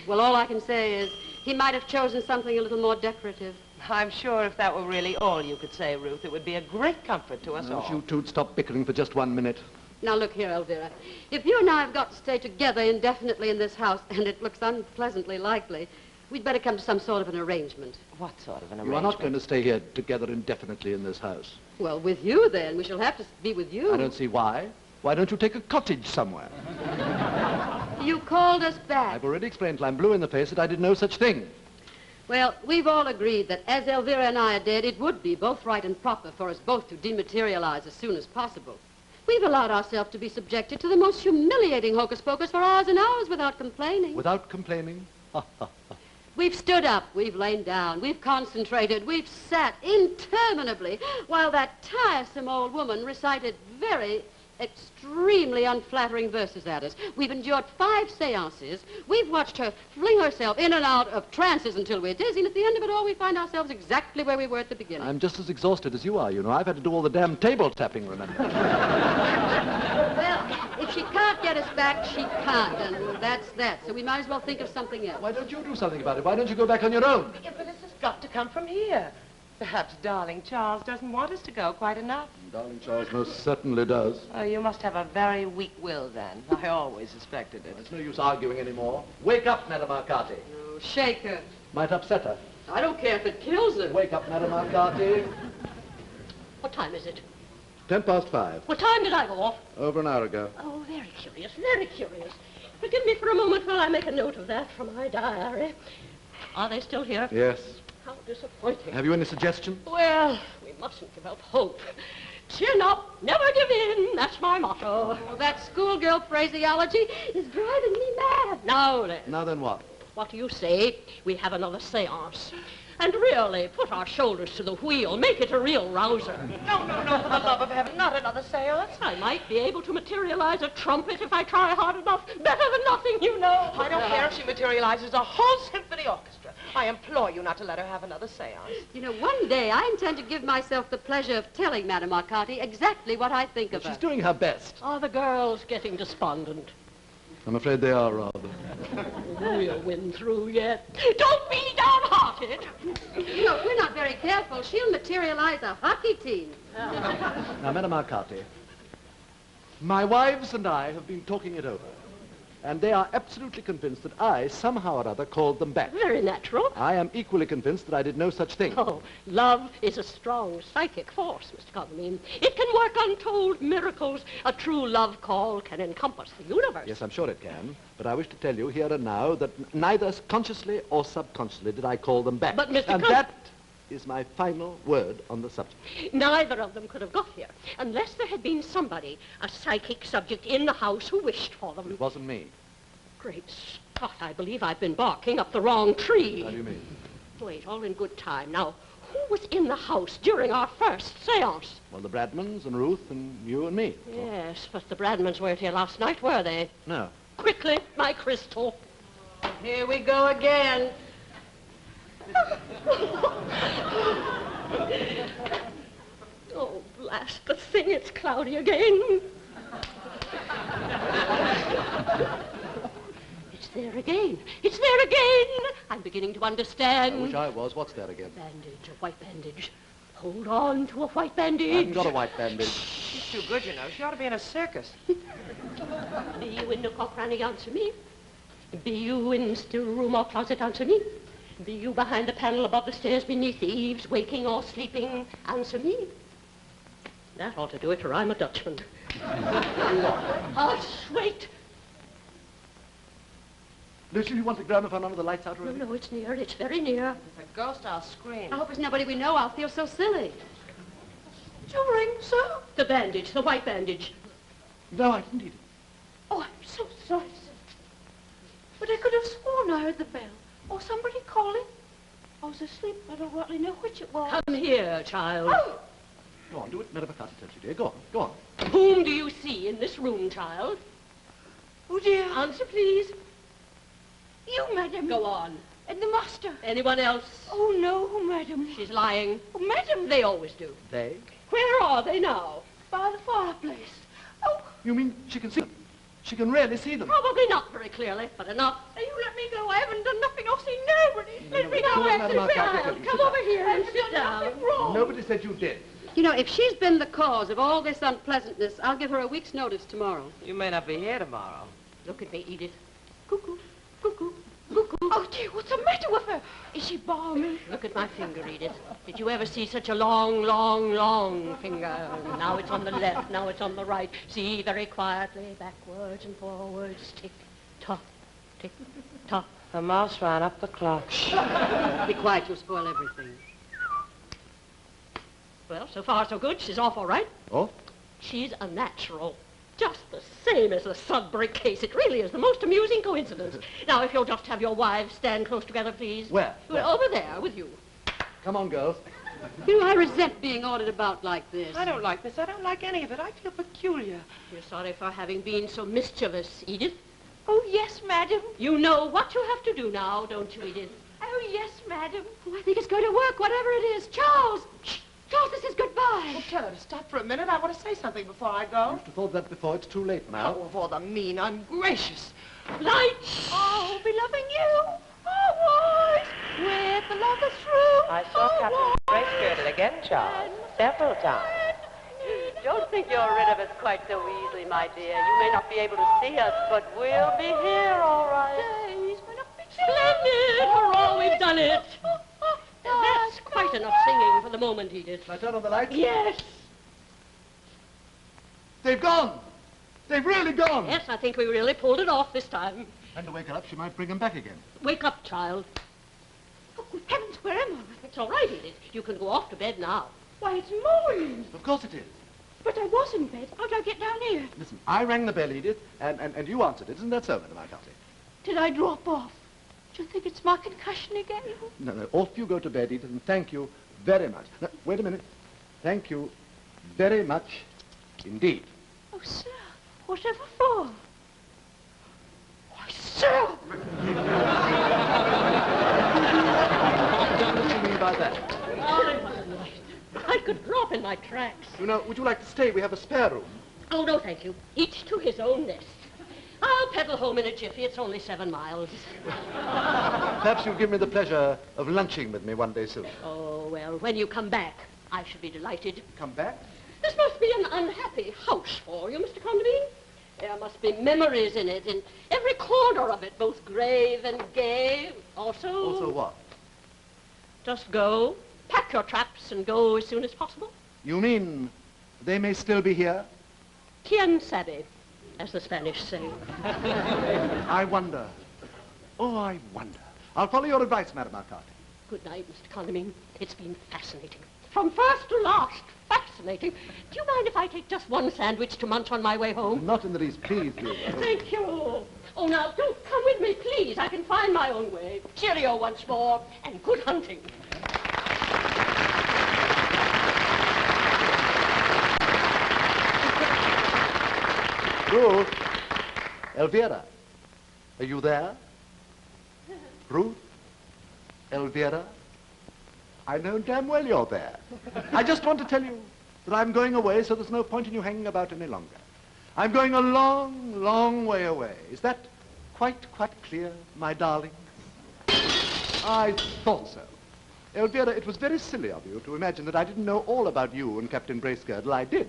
Well, all I can say is he might have chosen something a little more decorative. I'm sure if that were really all you could say, Ruth, it would be a great comfort to us all. You two'd stop bickering for just 1 minute. Now, look here, Elvira. If you and I have got to stay together indefinitely in this house, and it looks unpleasantly likely, we'd better come to some sort of an arrangement. What sort of an arrangement? You are not going to stay here together indefinitely in this house. Well, with you, then. We shall have to be with you. I don't see why. Why don't you take a cottage somewhere? You called us back. I've already explained till I'm blue in the face that I did no such thing. Well, we've all agreed that as Elvira and I are dead, it would be both right and proper for us both to dematerialize as soon as possible. We've allowed ourselves to be subjected to the most humiliating hocus-pocus for hours and hours without complaining. Without complaining? We've stood up, we've lain down, we've concentrated, we've sat interminably while that tiresome old woman recited very extremely unflattering verses at us. We've endured 5 seances. We've watched her fling herself in and out of trances until we're dizzy, and at the end of it all, we find ourselves exactly where we were at the beginning. I'm just as exhausted as you are, you know. I've had to do all the damn table tapping, remember? Well, if she can't get us back, she can't, and that's that. So we might as well think of something else. Why don't you do something about it? Why don't you go back on your own? Yeah, but this has got to come from here. Perhaps darling Charles doesn't want us to go quite enough. Darling Charles most certainly does. Oh, you must have a very weak will, then. I always suspected it. There's no use arguing anymore. Wake up, Madame Arcati. Oh, shake her. Might upset her. I don't care if it kills her. Wake up, Madame Arcati. What time is it? 5:10. What time did I go off? Over an hour ago. Oh, very curious, very curious. Forgive me for a moment while I make a note of that from my diary. Are they still here? Yes. How disappointing. Have you any suggestion? Well, we mustn't give up hope. Chin up, never give in. That's my motto. Oh, that schoolgirl phraseology is driving me mad. Now then. Now then what? What do you say? We have another séance. And really, put our shoulders to the wheel. Make it a real rouser. No, for the love of heaven, not another seance. I might be able to materialize a trumpet if I try hard enough. Better than nothing, you know. I don't care if she materializes a whole symphony orchestra. I implore you not to let her have another seance. You know, one day I intend to give myself the pleasure of telling Madame Arcati exactly what I think of her. She's doing her best. Are the girls getting despondent? I'm afraid they are, rather. We'll win through yet. Don't be downhearted. You know, if we're not very careful, she'll materialize a hockey team. Now, Madame Arcati, my wives and I have been talking it over, and they are absolutely convinced that I, somehow or other, called them back. Very natural. I am equally convinced that I did no such thing. Oh, love is a strong psychic force, Mr. Condomine. It can work untold miracles. A true love call can encompass the universe. Yes, I'm sure it can. But I wish to tell you here and now that neither consciously or subconsciously did I call them back. But, Mr. And that is my final word on the subject. Neither of them could have got here unless there had been somebody, a psychic subject in the house who wished for them. It wasn't me. Great Scott, I believe I've been barking up the wrong tree. How do you mean? Wait, all in good time. Now, who was in the house during our first séance? Well, the Bradmans and Ruth and you and me. Yes, but the Bradmans weren't here last night, were they? No. Quickly, my crystal. Here we go again. Oh, blast the thing, it's cloudy again. It's there again. It's there again. I'm beginning to understand. I wish I was. What's that again? Bandage, a white bandage. Hold on to a white bandage. I haven't got a white bandage. She's too good, you know. She ought to be in a circus. Be you in nook or cranny, answer me. Be you in still room or closet, answer me. Be you behind the panel above the stairs beneath the eaves, waking or sleeping, answer me. That ought to do it, or I'm a Dutchman. Hush, wait. Don't you want the gramophone on with the lights out already? No, it's near. It's very near. If a ghost, I'll scream. I hope it's nobody we know. I'll feel so silly. Did you ring, sir? The bandage, the white bandage. No, I didn't eat it. Oh, I'm so sorry, sir. But I could have sworn I heard the bell. Or somebody calling. I was asleep. I don't rightly know which it was. Come here, child. Oh! Go on, do it. Madame Arcati tells you, dear. Go on, go on. Whom do you see in this room, child? Oh, dear. Answer, please. You, madam. Go on. And the master? Anyone else? Oh, no, madam. She's lying. Oh, madam. They always do. They? Where are they now? By the fireplace. Oh. You mean she can see them? She can really see them? Probably not very clearly, but enough. You let me go. I haven't done nothing. I'll see nobody. Let me go. Madame Arcati, come over here and sit down. Nobody said you did. You know, if she's been the cause of all this unpleasantness, I'll give her a week's notice tomorrow. You may not be here tomorrow. Look at me, Edith. Cuckoo, cuckoo, cuckoo. Oh, dear, what's the matter with her? Is she balmy? Look at my finger, Edith. Did you ever see such a long, long, long finger? Now it's on the left, now it's on the right. See, very quietly, backwards and forwards. Tick, tock, tick, tock. The mouse ran up the clock. Be quiet, you'll spoil everything. Well, so far so good. She's off all right. Oh? She's a natural. Just the same as the Sudbury case. It really is the most amusing coincidence. Now, if you'll just have your wives stand close together, please. Where? Well, over there with you. Come on, girls. You know, I resent being ordered about like this. I don't like this. I don't like any of it. I feel peculiar. You're sorry for having been so mischievous, Edith. Oh, yes, madam. You know what you have to do now, don't you, Edith? Oh, yes, madam. Oh, I think it's going to work, whatever it is. Charles! Shh! Charles, this is goodbye. Oh, tell her to stop for a minute. I want to say something before I go. I used to have thought that before. It's too late now. Oh, of all the mean, ungracious. Lights! Oh, be loving you. Always. With the love that's true. I saw Captain Blithe Spirit again, Charles. Several times. Don't think you're rid of us quite so easily, my dear. You may not be able to see us, but we'll be here, all right. Days may not be Splendid! Hurrah, we've done it! That's quite enough singing for the moment, Edith. Shall I turn on the lights? Yes. They've gone. They've really gone. Yes, I think we really pulled it off this time. And to wake her up, she might bring them back again. Wake up, child. Oh, good heavens, where am I? It's all right, Edith. You can go off to bed now. Why, it's morning. Of course it is. But I was in bed. How'd I get down here? Listen, I rang the bell, Edith, and you answered it. Isn't that so, Madame Arcati? Did I drop off? Do you think it's my concussion again? No, off you go to bed, Edith, and thank you very much. No, wait a minute. Thank you very much indeed. Oh, sir, whatever for? Why, sir! What do you mean by that? I could drop in my tracks. You know, would you like to stay? We have a spare room. Oh, no, thank you. Each to his own nest. I'll pedal home in a jiffy. It's only 7 miles. Perhaps you'll give me the pleasure of lunching with me one day soon. Oh, well, when you come back, I should be delighted. Come back? This must be an unhappy house for you, Mr. Condomine. There must be memories in it, in every corner of it, both grave and gay. Also what? Just go, pack your traps, and go as soon as possible. You mean they may still be here? Quien sabe, as the Spanish say. I wonder. Oh, I wonder. I'll follow your advice, Madame Arcati. Good night, Mr. Condomine. It's been fascinating. From first to last, fascinating. Do you mind if I take just one sandwich to munch on my way home? Not in the least, please, do. Thank you. Oh, now, don't come with me, please. I can find my own way. Cheerio once more, and good hunting. Ruth, Elvira, are you there? Ruth, Elvira, I know damn well you're there. I just want to tell you that I'm going away, so there's no point in you hanging about any longer. I'm going a long, long way away. Is that quite clear, my darling? I thought so. Elvira, it was very silly of you to imagine that I didn't know all about you and Captain Bracegirdle. I did.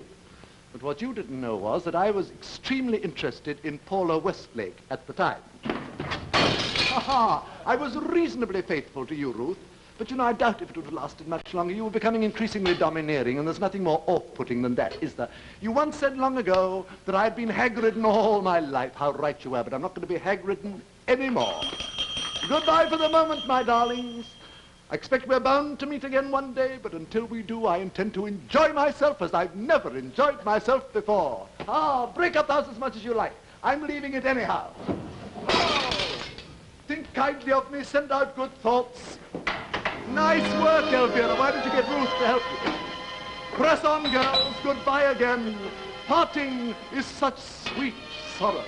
But what you didn't know was that I was extremely interested in Paula Westlake at the time. Ha! I was reasonably faithful to you, Ruth. But, you know, I doubt if it would have lasted much longer. You were becoming increasingly domineering, and there's nothing more off-putting than that, is there? You once said long ago that I'd been hag-ridden all my life. How right you were, but I'm not going to be hag-ridden anymore. Goodbye for the moment, my darlings. I expect we're bound to meet again one day, but until we do, I intend to enjoy myself as I've never enjoyed myself before. Ah, break up the house as much as you like. I'm leaving it anyhow. Oh, think kindly of me, send out good thoughts. Nice work, Elvira. Why did you get Ruth to help you? Press on, girls. Goodbye again. Parting is such sweet sorrow.